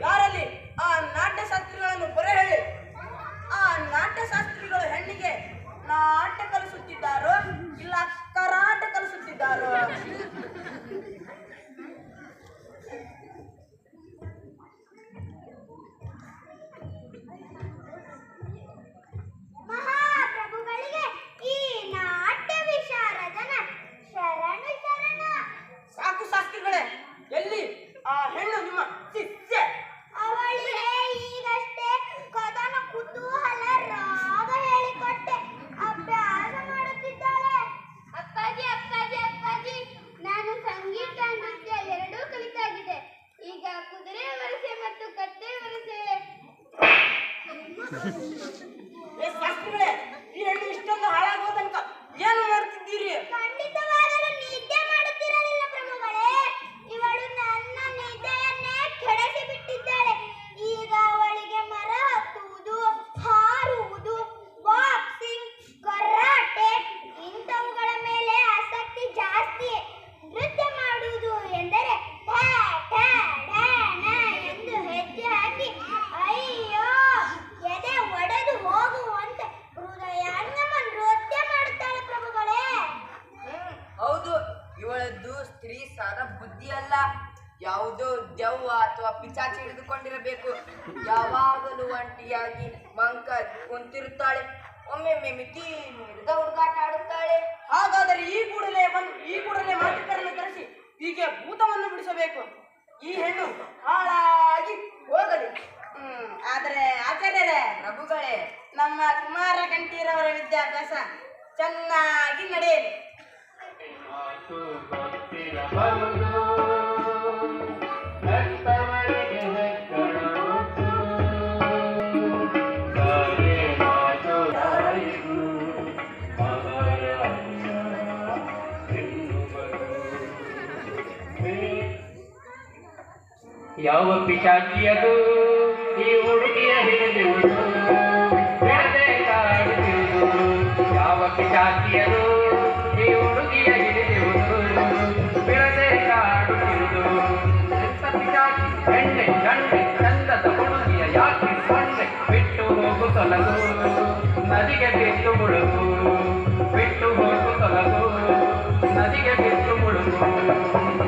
ಯಾರಲ್ಲಿ ಆ ನಾಟ್ಯಶಾಸ್ತ್ರಿಗಳನ್ನು ಬರ ಹೇಳಿ. ಆ ನಾಟ್ಯಶಾಸ್ತ್ರಿಗಳು ಹೆಣ್ಣಿಗೆ ನಾಟ್ಯ ಕಲಿಸುತ್ತಿದ್ದಾರೋ ಇಲ್ಲ ಕರಾಟ ಕಲಿಸುತ್ತಿದ್ದಾರೋ? ಮಹಾಪ್ರಭುಗಳಿಗೆ ಈ ನಾಟ್ಯ ವಿಶಾರದನ ಶರಣು ಶರಣ. ಸಾಕು ಶಾಸ್ತ್ರಿಗಳೇ, ಎಲ್ಲಿ ಆ ಹೆಣ್ಣು ನಿಮ್ಮ ಶಿಷ್ಯೆ? ಅವಳಿಗೆ ಈಗಷ್ಟೇ ಕದನ ಕುತೂಹಲ ರಾಗ ಹೇಳಿಕೊಟ್ಟೆ, ಅಭ್ಯಾಸ ಮಾಡುತ್ತಿದ್ದಾಳೆ. ಅಪ್ಪಾಜಿ ನಾನು ಸಂಗೀತ ನೃತ್ಯ ಎರಡೂ ಕಲಿತಾಗಿದೆ. ಈಗ ಕುದುರೆ ವರಸೆ ಮತ್ತು ಕತ್ತೆ ವರಸೆ. ಏ ಶಾಸ್ತ್ರಿಗಳೇ, ಈ ಹೆಣ್ಣು ಇಷ್ಟೊಂದು ಹಾಳಾಗುವ ತನಕ ಏನು ಮಾಡ್ತಿದ್ದೀರಿ? ಖಂಡಿತವಾಗಲೂ ನಿದ್ದೆ ಮಾಡುತ್ತಿರಲಿಲ್ಲ ಪ್ರಭುಗಳೇ. ಇವಳು ನನ್ನ ನಿದ್ದೆಯನ್ನೇ ಕೆಡಿಸಿ ಬಿಟ್ಟಿದ್ದಾಳೆ. ಈಗ ಅವಳಿಗೆ ಮರ ಹತ್ತುವುದು, ಹಾರುವುದು, ಬಾಕ್ಸಿಂಗ್, ಕರಾಟೆ ಇಂಥವುಗಳ ಮೇಲೆ ಆಸಕ್ತಿ ಜಾಸ್ತಿ. ನೃತ್ಯ ಮಾಡುವುದು ಎಂದರೆ ಠಾ ಠಾ ಢಾ ಢಾ ಎಂದು ಹೆಜ್ಜೆ ಹಾಕಿ ಅಯ್ಯೋ ಎದೆ ಒಡೆದು ಹೋಗುವಂತೆ ಹೃದಯಾಂಗಮ ನೃತ್ಯ ಮಾಡುತ್ತಾಳೆ ಪ್ರಭುಗಳೇ. ಹೌದು, ಇವಳದ್ದು ಸ್ತ್ರೀ ಸಾರ ಬುದ್ಧಿ ಅಲ್ಲ, ಯಾವುದೋ ದೆವ್ವ ಅಥವಾ ಪಿಚಾಚಿ ಹಿಡಿದುಕೊಂಡಿರಬೇಕು. ಯಾವಾಗಲೂ ಒಂಟಿಯಾಗಿ ಮಂಕ ಕುಂತಿರುತ್ತಾಳೆ. ಒಮ್ಮೊಮ್ಮೆ ಮಿತಿ ಮೀರಿದ ಹುಡುಗಾಟ ಆಡುತ್ತಾಳೆ. ಹಾಗಾದರೆ ಈ ಕೂಡಲೇ ಮಾಂತ್ರಿಕರನ್ನು ಕರೆಸಿ ಹೀಗೆ ಭೂತವನ್ನು ಬಿಡಿಸಬೇಕು. ಈ ಹೆಣ್ಣು ಹಾಳಾಗಿ ಹೋಗಲಿ. ಆದರೆ ಆಚಾರ್ಯರೇ, ಪ್ರಭುಗಳೇ, ನಮ್ಮ ಕುಮಾರ ಕಂಠೀರವರ ವಿದ್ಯಾಭ್ಯಾಸ ಚೆನ್ನಾಗಿ ನಡೆಯಲಿ. ಮಾತು ಗೊತ್ತಿರಬಹುದು, ಹೆತ್ತವರಿಗೆ ಹೆಗ್ಗಣವುಂಟು. ತಾಯಿ ಮಾತು ತಾಯಿಗೂ ಮಹಾರಾಜ ಎನ್ನುವರು. ಯಾವ ಪಿಶಾಚಿಯದು ಈ ಹುಡುಗಿಯ ಹಿಡಿದಿರುವುದು ಬೆಳೆದೇ ಕಾಡುತ್ತಿರುವುದು ಯಾವ ಪಿಶಾಚಿಯದು ಈ ಹುಡುಗಿಯ ಹಿಡಿದಿರುವುದು ಬೆಳೆದೇ ಕಾಡುತ್ತಿರುವುದು ಎಂತ ಪಿಶಾಚಿ ಹೆಣ್ಣೆ ಗಂಡೆ ಚಂದದ ಹುಡುಗಿಯ ಯಾಕೆ ಸೊನ್ನೆ ಬಿಟ್ಟು ಹೋಗು ತೊಲಗು ನದಿಗೆ ಬಿಟ್ಟು ಮುಳುಗು ಬಿಟ್ಟು ಹೋಗು ತೊಲಗು ನದಿಗೆ ಬಿಟ್ಟು ಮುಳುಗು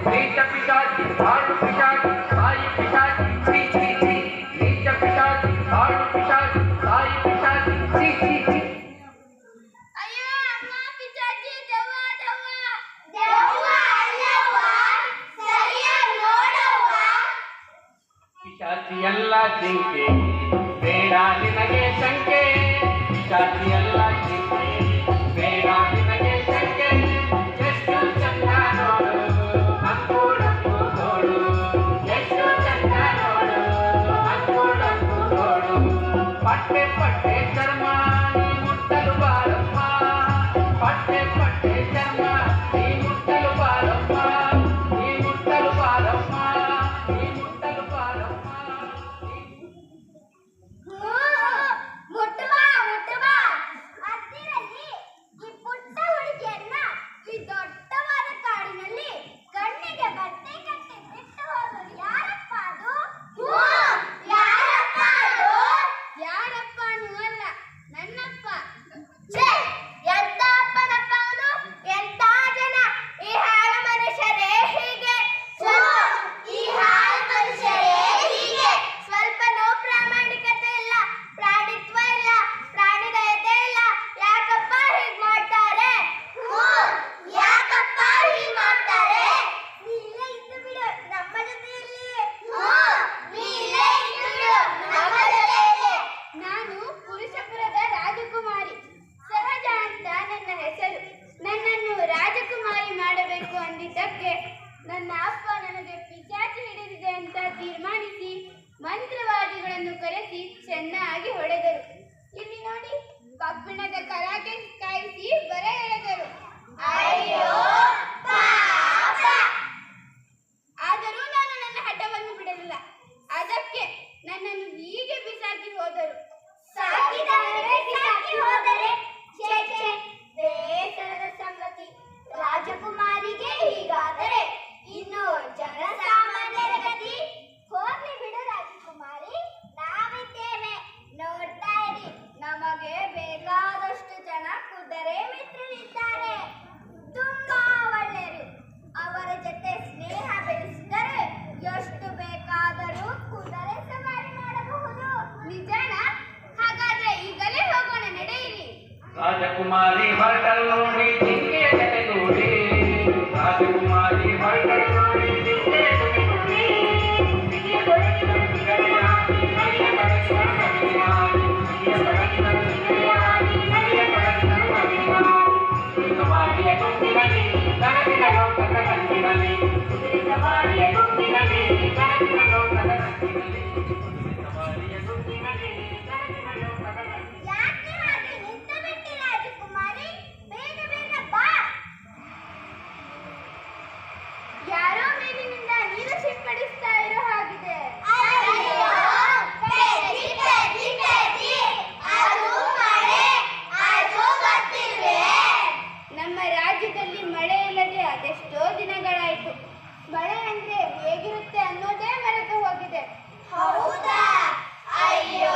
ನೀಚ ಪಿಶಾಚಿ ಹಾಡು ಪಿಶಾಚಿ ಸಾಯಿ ಪಿಶಾಚಿ ಛೀ ಛೀ ಛೀ ನೀಚ ಪಿಶಾಚಿ ಹಾಡು ಪಿಶಾಚಿ ಸಾಯಿ ಪಿಶಾಚಿ ಛೀ ಛೀ ಛೀ ಅಯ್ಯೋ ಅಮ್ಮ ಪಿಚಾಚಿ ದೆವ್ವ ದೆವ್ವ ದೆವ್ವ ಅಲ್ಲವ್ವ ಸರಿಯಾಗಿ ನೋಡವ್ವ ಪಿಶಾಚಿ ಎಲ್ಲ ಜಿಂಕೆ ಬೇಡ ನಿನಗೆ ಶಂಕೆ ಪಿಶಾಚಿ ಎಲ್ಲ ಜಿಂಕೆ ಬೇಡ ನಿನಗೆ ಶಂಕೆ ಎಷ್ಟು ಚಂದ ನೋಡು ನಕ್ಕು ನಕ್ಕು ನೋಡು ಎಷ್ಟು ಚಂದ ನೋಡು ನಕ್ಕು ನಕ್ಕು ನೋಡು ಪಟ್ಟೆ ಪಟ್ಟೆ ಚರ್ಮ ನೀ ಮುಟ್ಟಲು ಬಾರಮ್ಮ ಪಟ್ಟೆ ಪಟ್ಟೆ ಚರ್ಮ ನೀ ಮುಟ್ಟಲು ಬಾರಮ್ಮ ನೀ ಮುಟ್ಟಲು ಬಾರಮ್ಮ ನೀ ಮುಟ್ಟಲು ಬಾರಮ್ಮ ಮುಟ್ಟುವ ಮುಟ್ಟುವ ಹತ್ತಿರಲ್ಲಿ ಈ ಪುಟ್ಟ ಹುಡುಗಿಯನ್ನ ಈ ದೊಡ್ಡವಾದ ಕಾಡಿನಲ್ಲಿ ಕಣ್ಣಿಗೆ ಬಟ್ಟೆ ಕಟ್ಟಿ ಬಿಟ್ಟು ಹೋಗೋದು ಯಾರಪ್ಪ ಅದು ಯಾರಪ್ಪ ಅದು ಯಾರಪ್ಪ ಅಲ್ಲ ನನ್ನಪ್ಪ ಎಂತ ಅಪ್ಪನಪ್ಪ ಅವನು ಎಂತ ಜನ ಈ ಹಾಳು ಮನುಷ್ಯರೇ ಹೀಗೆ ಈ ಹಾಳು ಮನುಷ್ಯರೇ ಹೀಗೆ ಸ್ವಲ್ಪನೂ ಪ್ರಾಮಾಣಿಕತೆ ಇಲ್ಲ ಪ್ರಾಣಿತ್ವ ಇಲ್ಲ ಪ್ರಾಣಿದಯತೆ ಇಲ್ಲ ಯಾಕಪ್ಪ ಹೀಗ್ ಮಾಡ್ತಾರೆ ಯಾಕಪ್ಪ ಹೀಗ್ ಮಾಡ್ತಾರೆ ನೀ ಇಲ್ಲೇ ಇದ್ದು ಬಿಡು ನಮ್ಮ ಜೊತೆಯಲ್ಲಿ ನೀ ಇಲ್ಲೇ ಇದ್ದು ಬಿಡು ನಮ್ಮ ಜೊತೆಯಲ್ಲಿ ನಾನು ಪುರುಷಪುರದ ರಾಜಕುಮಾರಿ ಸಹಜ ಅಂತ ನನ್ನ ಹೆಸರು ನನ್ನನ್ನು ರಾಜಕುಮಾರಿ ಮಾಡಬೇಕು ಅಂದಿದ್ದಕ್ಕೆ ನನ್ನ ಅಪ್ಪ ನನಗೆ ಪಿಶಾಚಿ ಹಿಡಿದಿದೆ ಅಂತ ತೀರ್ಮಾನಿಸಿ ಮಂತ್ರವಾದಿಗಳನ್ನು ಕರೆಸಿ ಚೆನ್ನಾಗಿ ಹೊಡೆದರು ಇಲ್ಲಿ ನೋಡಿ ಕಬ್ಬಿಣದ ಕರಾಗೆ ಕಾಯಿಸಿ ಬರ ಎಳೆದರು ಅಯ್ಯೋ ಪಾಪ ಆದರೂ ನಾನು ನನ್ನ ಹಠವನ್ನು ಬಿಡಲಿಲ್ಲ ಅದಕ್ಕೆ ನನ್ನನ್ನು ಹೀಗೆ ಬಿಸಾಕಿ ಹೋದರು ಸಾಕಿದವರೇ ಬಿಸಾಕಿ ಹೋದರೆ ಛೇ ಛೇ ಬೇಸರದ ಸಂಗತಿ ರಾಜಕುಮಾರಿಗೆ ಹೀಗಾದರೆ ಇನ್ನು ಜನಸಾಮಾನ್ಯರ ಗತಿ ಹೋಗ್ಲಿ ಬಿಡು ರಾಜಕುಮಾರಿ ನಾವಿದ್ದೇವೆ ನೋಡ್ತಾ ಇರಿ ನಮಗೆ ಬೇಕಾದಷ್ಟು ಜನ ಕುದುರೆ ಮಿತ್ರರಿದ್ದಾರೆ ತುಂಬಾ ಒಳ್ಳೆಯರು ಅವರ ಜೊತೆ ಸ್ನೇಹ ಬೆಳೆಸಿದರೆ ಎಷ್ಟು ಬೇಕಾದರೂ ಕುದುರೆ ಸವಾರಿ ಮಾಡಬಹುದು ನಿಜಾನ ಹಾಗಾದ್ರೆ ಈಗಲೇ ಹೋಗೋಣ ನಡೆಯಿರಿ ರಾಜಕುಮಾರಿ ಹೊರಟಲು ನೋಡಿ ಜಿಂಕೆಯ ಜೊತೆಗೂಡಿ ರಾಜಕುಮಾರಿ ಹೊರಟಲು ನೋಡಿ ಜಿಂಕೆಯ ಜೊತೆಗೂಡಿ ಬಿಗಿಯ ಬಡಗಿನ ಬಿಗಡೆಯಾಗಿ ನದಿಯ ಬಡಗಿನ ಬಡಗಿನಾಗಿ ಬಿಗಿಯ ಬಡಗಿನ ಬಿಗಡೆಯಾಗಿ ನದಿಯ ಬಡಗಿನ ಬಡಗಿನಾಗಿ ಸುರಿತವಾಡಿಯ ಗುಂಪಿನಲ್ಲಿ ಕನಸಿನ ಲೋಕದ ಕಂಚಿನಲ್ಲಿ ಸುರಿತವಾಡಿಯ ಗುಂಪಿನಲ್ಲಿ ಕನಸಿನ ಲೋಕದ ಕಂಚಿನಲ್ಲಿ ಸುರಿತವಾಡಿಯ ಗುಂಪಿನಲ್ಲಿ ಕನಸಿನ ಲೋಕದ ಕಂಚಿನಲ್ಲಿ ಯಾಕೆ ಹಾಗೆ ನಿಂತು ಬಿಟ್ಟಿ ರಾಜಕುಮಾರಿ ಬೇಗ ಬೇಗ ಬಾ ಯಾರೋ ಮೇಲಿನಿಂದ ನೀರು ಸಿಂಪಡಿಸ್ತಾ ಇರೋ ಹಾಗಿದೆ ನಮ್ಮ ರಾಜ್ಯದಲ್ಲಿ ಮಳೆ ಇಲ್ಲದೆ ಅದೆಷ್ಟೋ ದಿನಗಳಾಯ್ತು ಮಳೆ ಅಂದ್ರೆ ಹೇಗಿರುತ್ತೆ ಅನ್ನೋದೇ ಮರೆತು ಹೋಗಿದೆ ಹೌದಾ ಅಯ್ಯೋ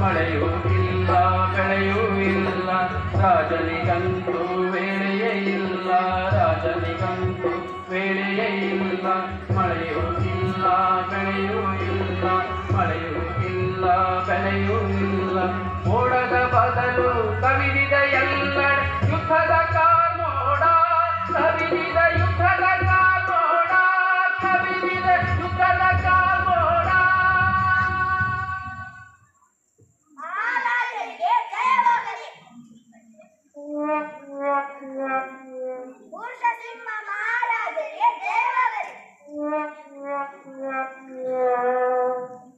ಮಳೆಯೂ ಇಲ್ಲ ಬೆಳೆಯೂ ಇಲ್ಲ ರಾಜನಿಗಂತೂ ವೇಳೆಯೇ ಇಲ್ಲ ರಾಜನಿಗಂತೂ ವೇಳೆಯೇ ಇಲ್ಲ ಮಳೆಯೂ ಇಲ್ಲ ಬೆಳೆಯೂ ಇಲ್ಲ ಮಳೆಯೂ ಇಲ್ಲ ಬೆಳೆಯೂ ಇಲ್ಲ ಮೋಡದ ಬದಲು ಕವಿದಿದ ಎಲ್ಲೆಡೆ ಯುದ್ಧದ ಕಾಲ್ಮೋಡ ಕವಿದಿದ ಯುದ್ಧದ ಕಾಲ್ಮೋಡ ಕವಿದಿದ ಯುದ್ಧದ ಕಾಲ್ಮೋಡ ಮಹಾರಾಜರಿಗೆ ಜಯವಾಗಲಿ. ಪುರುಷ ಸಿಂಹ ಮಹಾರಾಜರಿಗೆ ಜಯವಾಗಲಿ.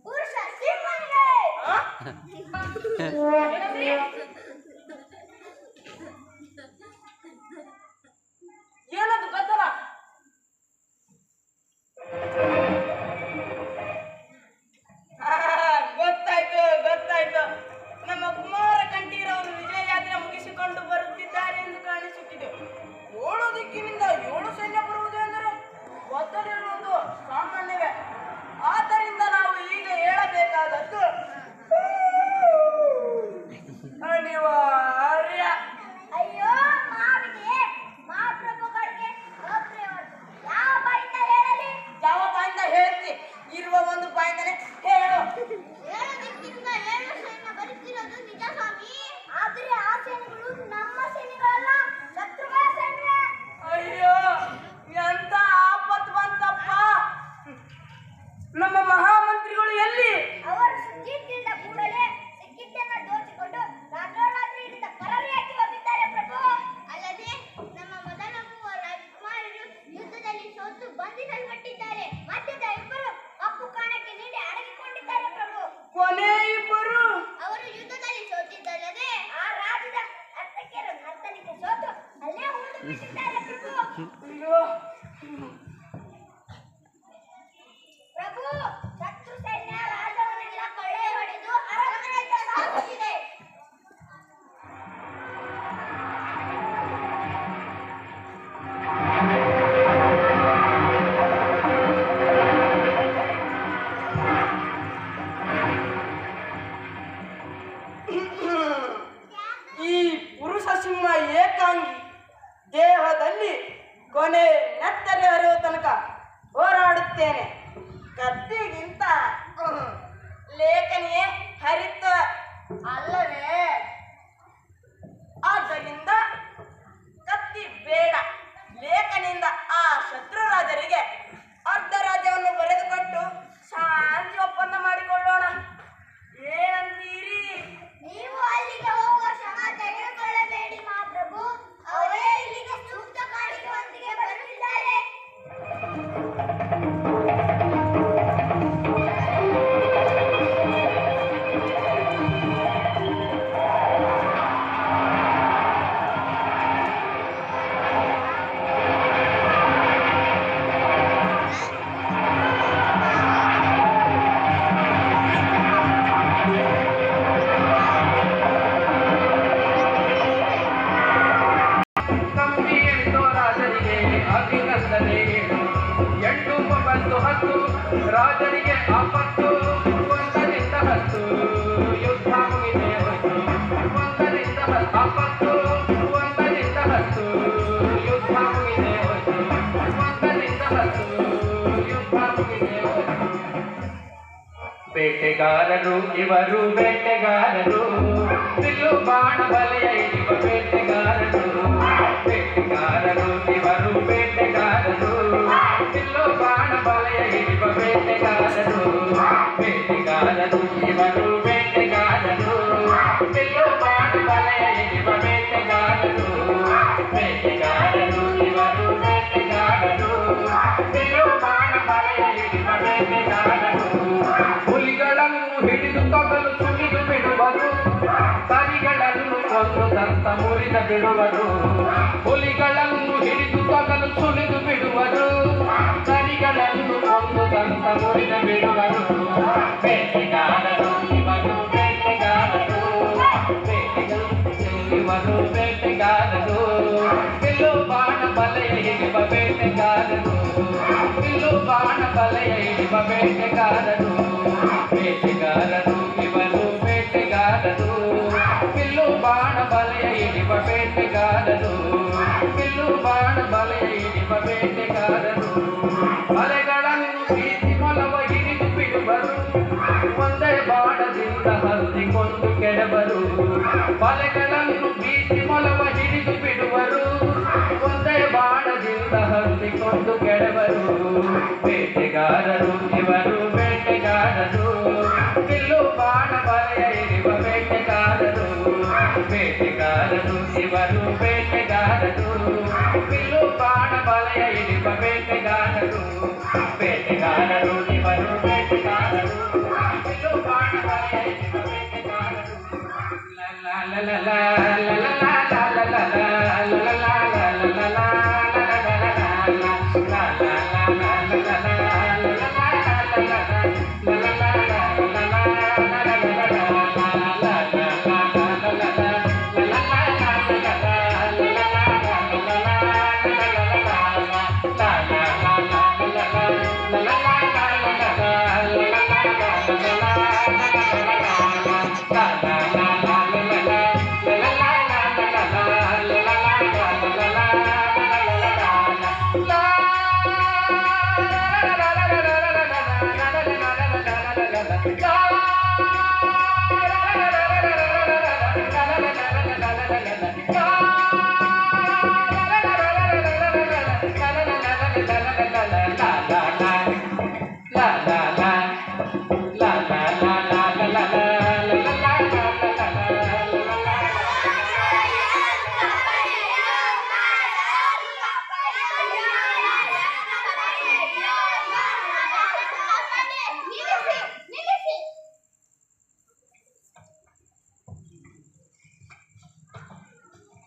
ಪುರುಷ ಸಿಂಹನಿಗೆ ಏನದು ಗದ್ದಲ? ಗೊತ್ತಾಯ್ತು ಗೊತ್ತಾಯ್ತು. ನಮ್ಮ ಕುಮಾರ ಕಂಠೀರವರು ವಿಜಯ ಯಾತ್ರೆ ಮುಗಿಸಿಕೊಂಡು ಬರುತ್ತಿದ್ದಾರೆ ಎಂದು ಕಾಣಿಸುತ್ತಿದೆ. 7 ದಿಕ್ಕಿನಿಂದ 7 ಸೈನ್ಯ ಬರುವುದು ಎಂದರೆ ಒತ್ತಡಿರುವುದು ಸಾಮಾನ್ಯವೇ. ಆದ್ದರಿಂದ ನಾವು ಈಗ ಹೇಳಬೇಕಾದದ್ದು ಅನಿವಾರ್ಯ. ಅಯ್ಯೋ ಮಾವಿಗೆ ಮಹಾಪ್ರಭುಗಳಿಗೆ ಗೋಪ್ರಿಯವರು ಯಾವ ಬಾಯಿಂದ ಹೇಳಲಿ? ಯಾವ ಬಾಯಿಂದ ಹೇಳ್ತಿ? ಇರುವ ಒಂದು ಬಾಯಿಂದನೇ ಹೇಳು. 7 ದಿಕ್ಕಿನಿಂದ 7 ಸೈನ್ಯ ಬರುತ್ತಿರೋದು ನಿಜ ಸ್ವಾಮಿ. ಆದರೆ ಆ ಸೈನ್ಯಗಳು ನಮ್ಮ ಸೈನ್ಯಗಳಲ್ಲ, ಶತ್ರುಗಳ ಸೈನ್ಯ. ಅಯ್ಯೋ ಎಂತ ಆಪತ್ತು ಬಂತಪ್ಪ. ನಮ್ಮ ಮಹಾಮಂತ್ರಿಗಳು ಎಲ್ಲಿ? ಅವರು ಸುದ್ದಿ ತಿಳಿದ ಕೂಡಲೇ ಸಿಕ್ಕಿದ್ದನ್ನ ದೋಚಿಕೊಂಡು ರಾತ್ರೋರಾತ್ರಿ ಇಲ್ಲಿಂದ ಪರಾರಿಯಾಗಿ ಹೋಗಿದ್ದಾರೆ ಪ್ರಭು. ಅಲ್ಲದೆ ನಮ್ಮ ಮದನಗುವ ರಾಜಕುಮಾರರು ಯುದ್ಧದಲ್ಲಿ ಸೋತು ಬಂಧಿಸಲ್ಪಟ್ಟಿದ್ದಾರೆ. ಮಧ್ಯದ ಇಬ್ಬರು ಕಪ್ಪು ಕಾಣಕ್ಕೆ ನೀಡಿ ಅಡಗಿಕೊಂಡಿದ್ದಾರೆ ಪ್ರಭು. ಕೊನೆ ಇಬ್ಬರು ಅವರು ಯುದ್ಧದಲ್ಲಿ ಸೋತಿದ್ದಲ್ಲದೆ ಆ ರಾಜ್ಯದ ನರ್ತಕಿಯರು ನರ್ತನಿಗೆ ಸೋತು ಅಲ್ಲೇ ಉಳಿದು ಬಿಟ್ಟಿದ್ದಾರೆ ಪ್ರಭು. ಅಯ್ಯೋ ಪ್ರಭು, ಶತ್ರು ಸೈನ್ಯ ರಾಜವನ್ನೆಲ್ಲ ಕೊಳ್ಳೆ ಹೊಡೆದು ಅರಮನೆಯತ್ತ ಸಾಗುತ್ತಿದೆ. ಈ ಪುರುಷ ಸಿಂಹ ಏಕಾಂಗಿ ದೇಹದಲ್ಲಿ ಕೊನೆ ನೆತ್ತರೆ ಹರಿಯುವ ತನಕ ಹೋರಾಡುತ್ತೇನೆ. ಕತ್ತಿಗಿಂತ ಲೇಖನಿಯೇ ಹರಿತ ಅಲ್ಲವೇ? ಆದ್ದರಿಂದ ಕತ್ತಿ ಬೇಡ. ಲೇಖನಿಂದ ಆ ಶತ್ರು ರಾಜರಿಗೆ ಅರ್ಧ ರಾಜ್ಯವನ್ನು ಬರೆದುಕೊಟ್ಟು ಶಾಂತಿ ಒಪ್ಪಂದ ಮಾಡಿಕೊಳ್ಳೋಣ. ಏನಂತೀರಿ? ನೀವು ಅಲ್ಲಿಗೆ ಹೋಗುವ ಶ್ರಮ ತೆಗೆದುಕೊಳ್ಳಬೇಡಿ ಮಹಾಪ್ರಭು. ಅವರೇ ಇಲ್ಲಿಗೆ ಸೂಕ್ತ ಕಾಣಿಕೆಯೊಂದಿಗೆ ಬರುತ್ತಿದ್ದಾರೆ. ಕಮ್ಮಿ ಎಂಟು ರಾಜರಿಗೆ ಅಭಿನಂದನೆ 8 9 10 ರಾಜರಿಗೆ ಆಪತ್ತು 1 ರಿಂದ 10 ಯುದ್ಧ ಮುಗಿದೇ ಹೋಯ್ತು 1 ರಿಂದ 10 ಆಪತ್ತು 1 ರಿಂದ 10 ಯುದ್ಧ ಮುಗಿದೇ ಹೋಯ್ತು 1 ರಿಂದ 10 ಯುದ್ಧ ಮುಗಿದೇ ಹೋಯ್ತು. ಬೇಟೆಗಾರರು ಇವರು ಬೇಟೆಗಾರರು ಬಿಲ್ಲು ಬಾಣ ಬಲೆಯ ಹಿಡಿಯುವ ಬೇಟೆಗಾರರು ಬೇಟೆಗಾರರು ಇವರು ಬೇಟೆಗಾರರು ಬಿಲ್ಲು ಬಾಣ ಬಲೆಯ ಹಿಡಿಯುವ ಬೇಟೆಗಾರರು ಬೇಟೆಗಾರರು ಇವರು ಬೇಟೆಗಾರರು ಬಿಲ್ಲು ಬಾಣ ಬಲೆಯ ಹಿಡಿಯುವ ಬೇಟೆಗಾರರು ಬೇಟೆಗಾರರು ಇವರು ಬೇಟೆಗಾರರು ಬಿಲ್ಲು ಬಾಣ ಬಲೆಯ ಹಿಡಿಯುವ ಬೇಟೆಗಾರರು ಹುಲಿಗಳನ್ನು ಹಿಡಿದು ತೊಗಲು ಸುಲಿದು ಬಿಡುವರು ಕರಿಗಳನ್ನು ಕೊಂದು ದಂತ ಮುರಿದ ಬಿಡುವರು ಹುಲಿಗಳನ್ನು ಹಿಡಿದು ತೊಗಲು ಸುಲಿದು ಬಿಡುವರು ಕರಿಗಳನ್ನು ಕೊಂದು ದಂತ ಮುರಿದ ಬಿಡುವರು ಬೇಟೆಗಾರರು ಇವರು ಬೇಟೆಗಾರರು ಇವರು ಬೇಟೆಗಾರರು ಬಿಲ್ಲು ಬಾಣ ಬಲೆಯ ಹಿಡಿಯುವ ಬೇಟೆಗಾರರು ಬಿಲ್ಲು ಬಾಣ ಬಲೆಯ ಹಿಡಿಯುವ ಬೇಟೆಗಾರರು ಬೇಟೆಗಾರರು ಇವರು ಬೇಟೆಗಾರರು ಬಲೆಗಳನ್ನು ಬೀಸಿ ಮೊಲವ ಹಿಡಿದು ಬಿಡುವರು ಒಂದೇ ಬಾಣದಿಂದ ಹತ್ತಿಕೊಂಡು ಕೆಡವರು ಬಲೆಗಳನ್ನು ಬೀಸಿ ಮೊಲವ ಹಿಡಿದು ಬಿಡುವರು ಒಂದೇ ಬಾಣದಿಂದ ಹತ್ತಿಕೊಂಡು ಕೆಡವರು ಬೇಟೆಗಾರರು ಇವರು ಬೇಟೆಗಾರರು ಬಿಲ್ಲು ಬಾಣ ಬಲೆಯ ಹಿಡಿಯುವ ಬೇಟೆಗಾರರು ಬೇಟೆಗಾರರು ಇವರು ಬೇಟೆಗಾರರು ಬಿಲ್ಲು ಬಾಣ ಬಲೆಯ ಹಿಡಿಯುವ ಬೇಟೆಗಾರರು ಬೇಟೆಗಾರರು ಇವರು ಬೇಟೆಗಾರರು ಬಿಲ್ಲು ಬಾಣ ಬಲೆಯ ಹಿಡಿಯುವ ಬೇಟೆಗಾರರು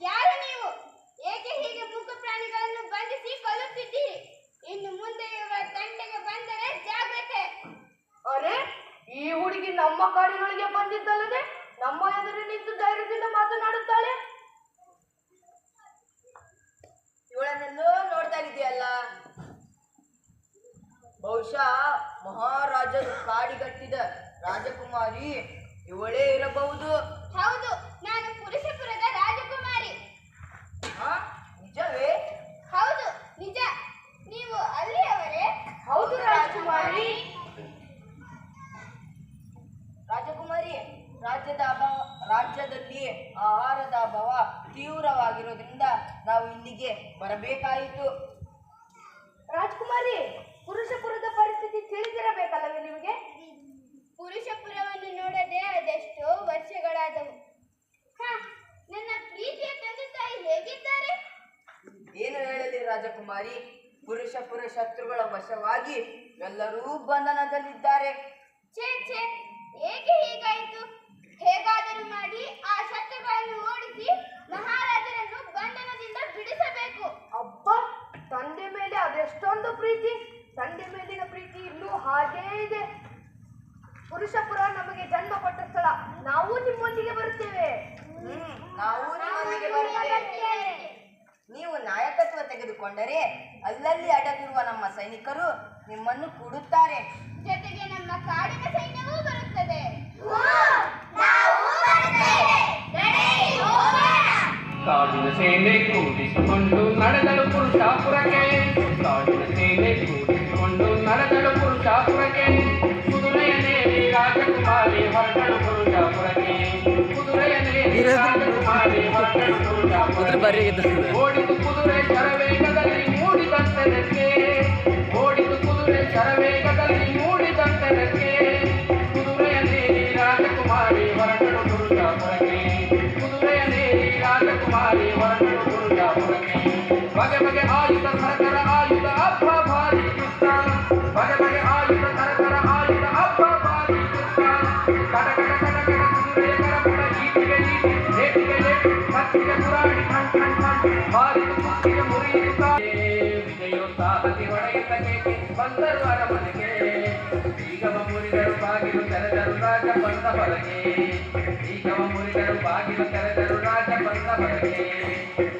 ಯಾರು ನೀವು? ಏಕೆ ಹೀಗೆ ಮೂಕ ಪ್ರಾಣಿಗಳನ್ನು ಬಂಧಿಸಿ ಕೊಲ್ಲುತ್ತಿದ್ದೀರಿ? ಇನ್ನು ಮುಂದೆ ಇವರ ತಂಟೆಗೆ ಬಂದರೆ ಜಾಗ್ರತೆ. ಅರೆ, ಈ ಹುಡುಗಿ ನಮ್ಮ ಕಾಡಿನೊಳಗೆ ಬಂದಿದ್ದಲ್ಲದೆ ನಮ್ಮ ಎದುರು ನಿಂತು ಧೈರ್ಯದಿಂದ ಮಾತನಾಡುತ್ತಾಳೆ. ಇವಳನ್ನೆಲ್ಲೋ ನೋಡ್ತಾ ಇದೆಯಲ್ಲ, ಬಹುಶಃ ಮಹಾರಾಜರು ಕಾಡಿಗಟ್ಟಿದ ರಾಜಕುಮಾರಿ ಇವಳೇ ಇರಬಹುದು. ಹೌದು, ನಾನು ಪುರುಷಪುರದ ರಾಜಕುಮಾರಿ. ನಿಜವೇ? ಹೌದು, ನಿಜ. ನೀವು ಅಲ್ಲಿಯವರೇ? ಹೌದು ರಾಜಕುಮಾರಿ. ರಾಜಕುಮಾರಿ, ರಾಜ್ಯದಲ್ಲಿ ಆಹಾರದ ಅಭಾವ ತೀವ್ರವಾಗಿರೋದ್ರಿಂದ ನಾವು ಇಲ್ಲಿಗೆ ಬರಬೇಕಾಯಿತು. ರಾಜಕುಮಾರಿ, ಪುರುಷಪುರದ ಪರಿಸ್ಥಿತಿ ತಿಳಿದಿರಬೇಕಲ್ಲವೇ ನಿಮಗೆ? ಪುರುಷಪುರವನ್ನು ನೋಡದೆ ಅದೆಷ್ಟೋ ವರ್ಷಗಳಾದವು. ನನ್ನ ಪ್ರೀತಿಯ ತಂದೆ ತಾಯಿ ಹೇಗಿದ್ದಾರೆ? ಏನು ಹೇಳಲಿ ರಾಜಕುಮಾರಿ, ಪುರುಷಪುರ ಶತ್ರುಗಳ ವಶವಾಗಿ ಎಲ್ಲರೂ ಬಂಧನದಲ್ಲಿದ್ದಾರೆ. ಛೇ ಛೇ, ಏಕೆ ಹೀಗಾಯಿತು? ಹೇಗಾದರೂ ಮಾಡಿ ಆ ಶತ್ರುಗಳನ್ನು ಓಡಿಸಿ ಮಹಾರಾಜರನ್ನು ಬಂಧನದಿಂದ ಬಿಡಿಸಬೇಕು. ಅಬ್ಬ, ತಂದೆ ಮೇಲೆ ಅದೆಷ್ಟೊಂದು ಪ್ರೀತಿ. ತಂದೆ ಮೇಲಿನ ಪ್ರೀತಿ ಇನ್ನೂ ಹಾಗೇ ಇದೆ. ಪುರುಷಪುರ ನಮಗೆ ಜನ್ಮ ಕೊಟ್ಟ ಸ್ಥಳ. ನಾವು ನಿಮ್ಮೊಂದಿಗೆ ಬರುತ್ತೇವೆ. ನಾವು ನಿಮ್ಮೊಂದಿಗೆ ಬರುತ್ತೇವೆ. ನೀವು ನಾಯಕತ್ವ ತೆಗೆದುಕೊಂಡರೆ ಅಲ್ಲಲ್ಲಿ ಅಡಗಿರುವ ನಮ್ಮ ಸೈನಿಕರು ನಿಮ್ಮನ್ನು ಕೂಡುತ್ತಾರೆ. ಜೊತೆಗೆ ನಮ್ಮ ಕಾಡಿನ ಸೈನ್ಯವೂ ಬರುತ್ತದೆ. ಕಾಡಿನ ಸೇನೆ ಕೂಡಿಸಿಕೊಂಡು ನಡೆದಳು ಪುರುಷಾಪುರಕ್ಕೆ ಕಾಡಿನ ಸೇನೆ ಕೂಡಿಸಿಕೊಂಡು ನಡೆದಳು ಪುರುಷಾಪುರಕ್ಕೆ ಕುದುರೆಯನೇರಿ ರಾಜಕುಮಾರಿ ಹೊರಟಳು ಪುರುಷಾಪುರಕ್ಕೆ ಕುದುರೆಯನೇರಿ ರಾಜಕುಮಾರಿ ಹೊರಟಳು ಪುರುಷಾಪುರಕ್ಕೆ ಓಡಿದು ಕುದುರೆ ಶರವೇಗದಲ್ಲಿ ಮೂಡಿದಂತೆದಕ್ಕೆ ಓಡಿದು ಕುದುರೆ ಶರವೇಗದಲ್ಲಿ ಮೂಡಿದಂತೆದಕ್ಕೆ ಕುದುರೆಯನೇರಿ ರಾಜಕುಮಾರಿ ಹೊರಟಳು ಪುರುಷಾಪುರಕ್ಕೆ ಕುದುರೆಯನೇರಿ ರಾಜಕುಮಾರಿ ಹೊರಟಳು ಪುರುಷಾಪುರಕ್ಕೆ ಬಗೆ ಬಗೆ ಆಯುಧ ಸರಕರ ಆಯುಧ ಹಬ್ಬ ಭಾರಿ ಯುದ್ಧ ಬಗೆ ಬಗೆ ಆಯುಧ ಸರಕರ ಆಯುಧ ಹಬ್ಬ ಭಾರಿ ಯುದ್ಧ ಕಡ ಕಡ ಕಡ ಕಡ ಕುದುರೆ ಕರಪುರ ಈಟಿಗೆ ಈಟಿ ಏಟಿಗೆ ಏಟಿ ಕತ್ತಿಗೆ ಪುರಾಣಿ ಕಣ್ ಕಣ್ ಕಣ್ ಹಾರಿದು ಕುತ್ತಿಗೆ ಮುರಿಯುತ್ತ ವಿಜಯೋತ್ಸಾಹತಿ ಹೊಡೆಯುತ್ತಕ್ಕೆ ಬಂದರು ಅರಮನೆಗೆ ಈಗವ ಮುರಿದರು ಬಾಗಿಲು ತೆರೆದರು ರಾಜ ಬಂದ ಹೊರಗೆ ಈಗವ ಮುರಿದರು ಬಾಗಿಲು ತೆರೆದರು ರಾಜ ಬಂದ ಹೊರಗೆ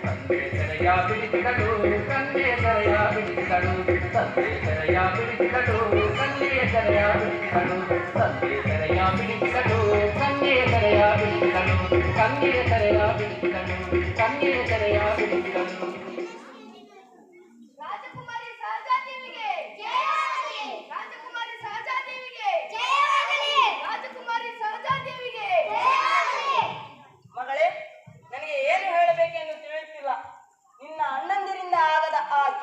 ತಂದೆ ಸೆರೆಯ ಬಿಡಿಸಿದಳು ಕನ್ನೆಯ ಸೆರೆಯ ಬಿಡಿಸಿದಳು ತಂದೆ ಸೆರೆಯ ಬಿಡಿಸಿದಳು ಕನ್ನೆಯ ಸೆರೆಯ ಬಿಡಿಸಿದಳು ತಂದೆ ಸೆರೆಯ ಬಿಡಿಸಿದಳು ಕನ್ನೆಯ ಸೆರೆಯ ಬಿಡಿಸಿದಳು ಕನ್ನೆಯ ಸೆರೆಯ ಬಿಡಿಸಿದಳು ಕನ್ನೆಯ ಸೆರೆಯ ಬಿಡಿಸಿದಳು. ರಾಜಕುಮಾರಿ ಸಹಜಾದೇವಿಗೆ ಜಯ.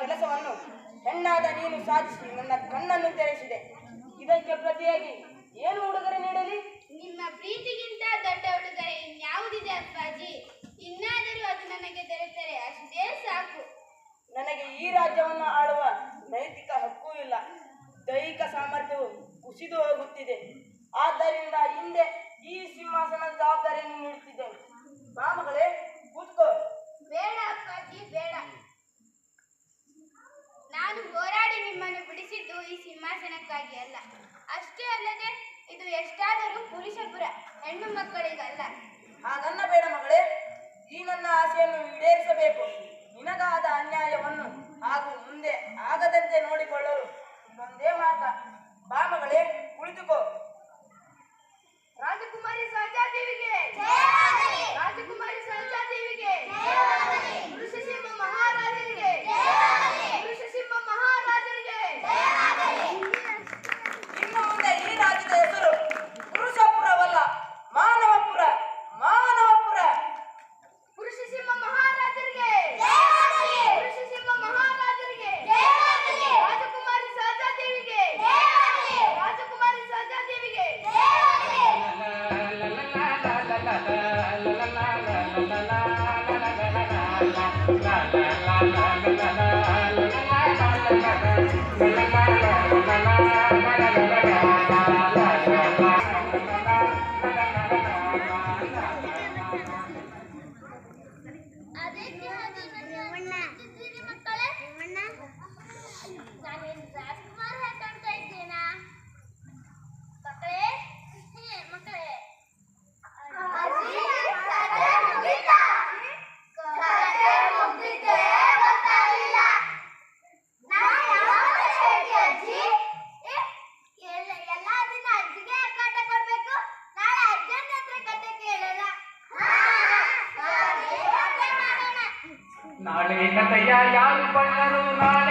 ಕೆಲಸವನ್ನು ಹೆಣ್ಣಾದ ನೀನು ಸಾಧಿಸಿ ನನ್ನ ಕಣ್ಣನ್ನು ತೆರೆಸಿದೆ. ಇದಕ್ಕೆ ಪ್ರತಿಯಾಗಿ ಏನು ಉಡುಗೊರೆ ನೀಡಲಿ? ನಿಮ್ಮ ಪ್ರೀತಿಗಿಂತ ದೊಡ್ಡ ಉಡುಗೊರೆ ಇನ್ಯಾವುದಿದೆ ಅಪ್ಪಾಜಿ? ಇನ್ನಾದರೂ ಅದು ನನಗೆ ದೊರೆತರೆ ಅಷ್ಟೇ ಸಾಕು. ನನಗೆ ಈ ರಾಜ್ಯವನ್ನು ಆಳುವ ನೈತಿಕ ಹಕ್ಕೂ ಇಲ್ಲ. ದೈಹಿಕ ಸಾಮರ್ಥ್ಯವು ಕುಸಿದು ಹೋಗುತ್ತಿದೆ. ಆದ್ದರಿಂದ ಹಿಂದೆ ಈ ಸಿಂಹಾಸನದ ಜವಾಬ್ದಾರಿಯನ್ನು ನೀಡುತ್ತಿದ್ದೇನೆ. ಬಾ ಮಗಳೇ, ಕೂತ್ಕೋ. ಬೇಡ ಅಪ್ಪಾಜಿ, ಬೇಡ. ನಾನು ಹೋರಾಡಿ ನಿಮ್ಮನ್ನು ಬಿಡಿಸಿದ್ದು ಈ ಸಿಂಹಾಸನಕ್ಕಾಗಿ ಅಲ್ಲ. ಅಷ್ಟೇ ಅಲ್ಲದೆ ಇದು ಎಷ್ಟಾದರೂ ಪುರುಷಪುರ, ಹೆಣ್ಣು ಮಕ್ಕಳಿಗಲ್ಲ. ಹಾಗನ್ನ ಬೇಡ ಮಗಳೇ. ಈ ನನ್ನ ಆಸೆಯನ್ನು ಈಡೇರಿಸಬೇಕು. ನಿನಗಾದ ಅನ್ಯಾಯವನ್ನು ಹಾಗೂ ಮುಂದೆ ಆಗದಂತೆ ನೋಡಿಕೊಳ್ಳಲು ಇದೊಂದೇ ಮಾರ್ಗ. ಬಾ ಮಗಳೇ, ಕುಳಿತುಕೋ. ರಾಜಕುಮಾರಿ ಸಹಜಾದೇವಿಗೆ, ರಾಜಕುಮಾರಿ ಸಹಜಾದೇವಿಗೆ, ಪುರುಷ ಸಿಂಹ ಮಹಾರಾಜರಿಗೆ, ಪುರುಷ ಸಿಂಹ ಮಹಾರಾಜರಿಗೆ. ಇನ್ನು ಮುಂದೆ ಈ ರಾಜ್ಯದ ಹೆಸರು ಪುರುಷಪುರವಲ್ಲ, ಮಾನವಪುರ, ಮಾನವಪುರ. ಪುರುಷ ಸಿಂಹ ಮಹಾರಾಜರಿಗೆ, ಪುರುಷ ಸಿಂಹ ಮಹಾರಾಜರಿಗೆ, ರಾಜಕುಮಾರಿ ಸಹಜಾದೇವಿಗೆ, ರಾಜಕುಮಾರಿ ಸಹಜಾದೇವಿಗೆ. ನಾಳೆ ಕಥೆಯ ಯಾರು ಬಣ್ಣರು, ನಾಳೆ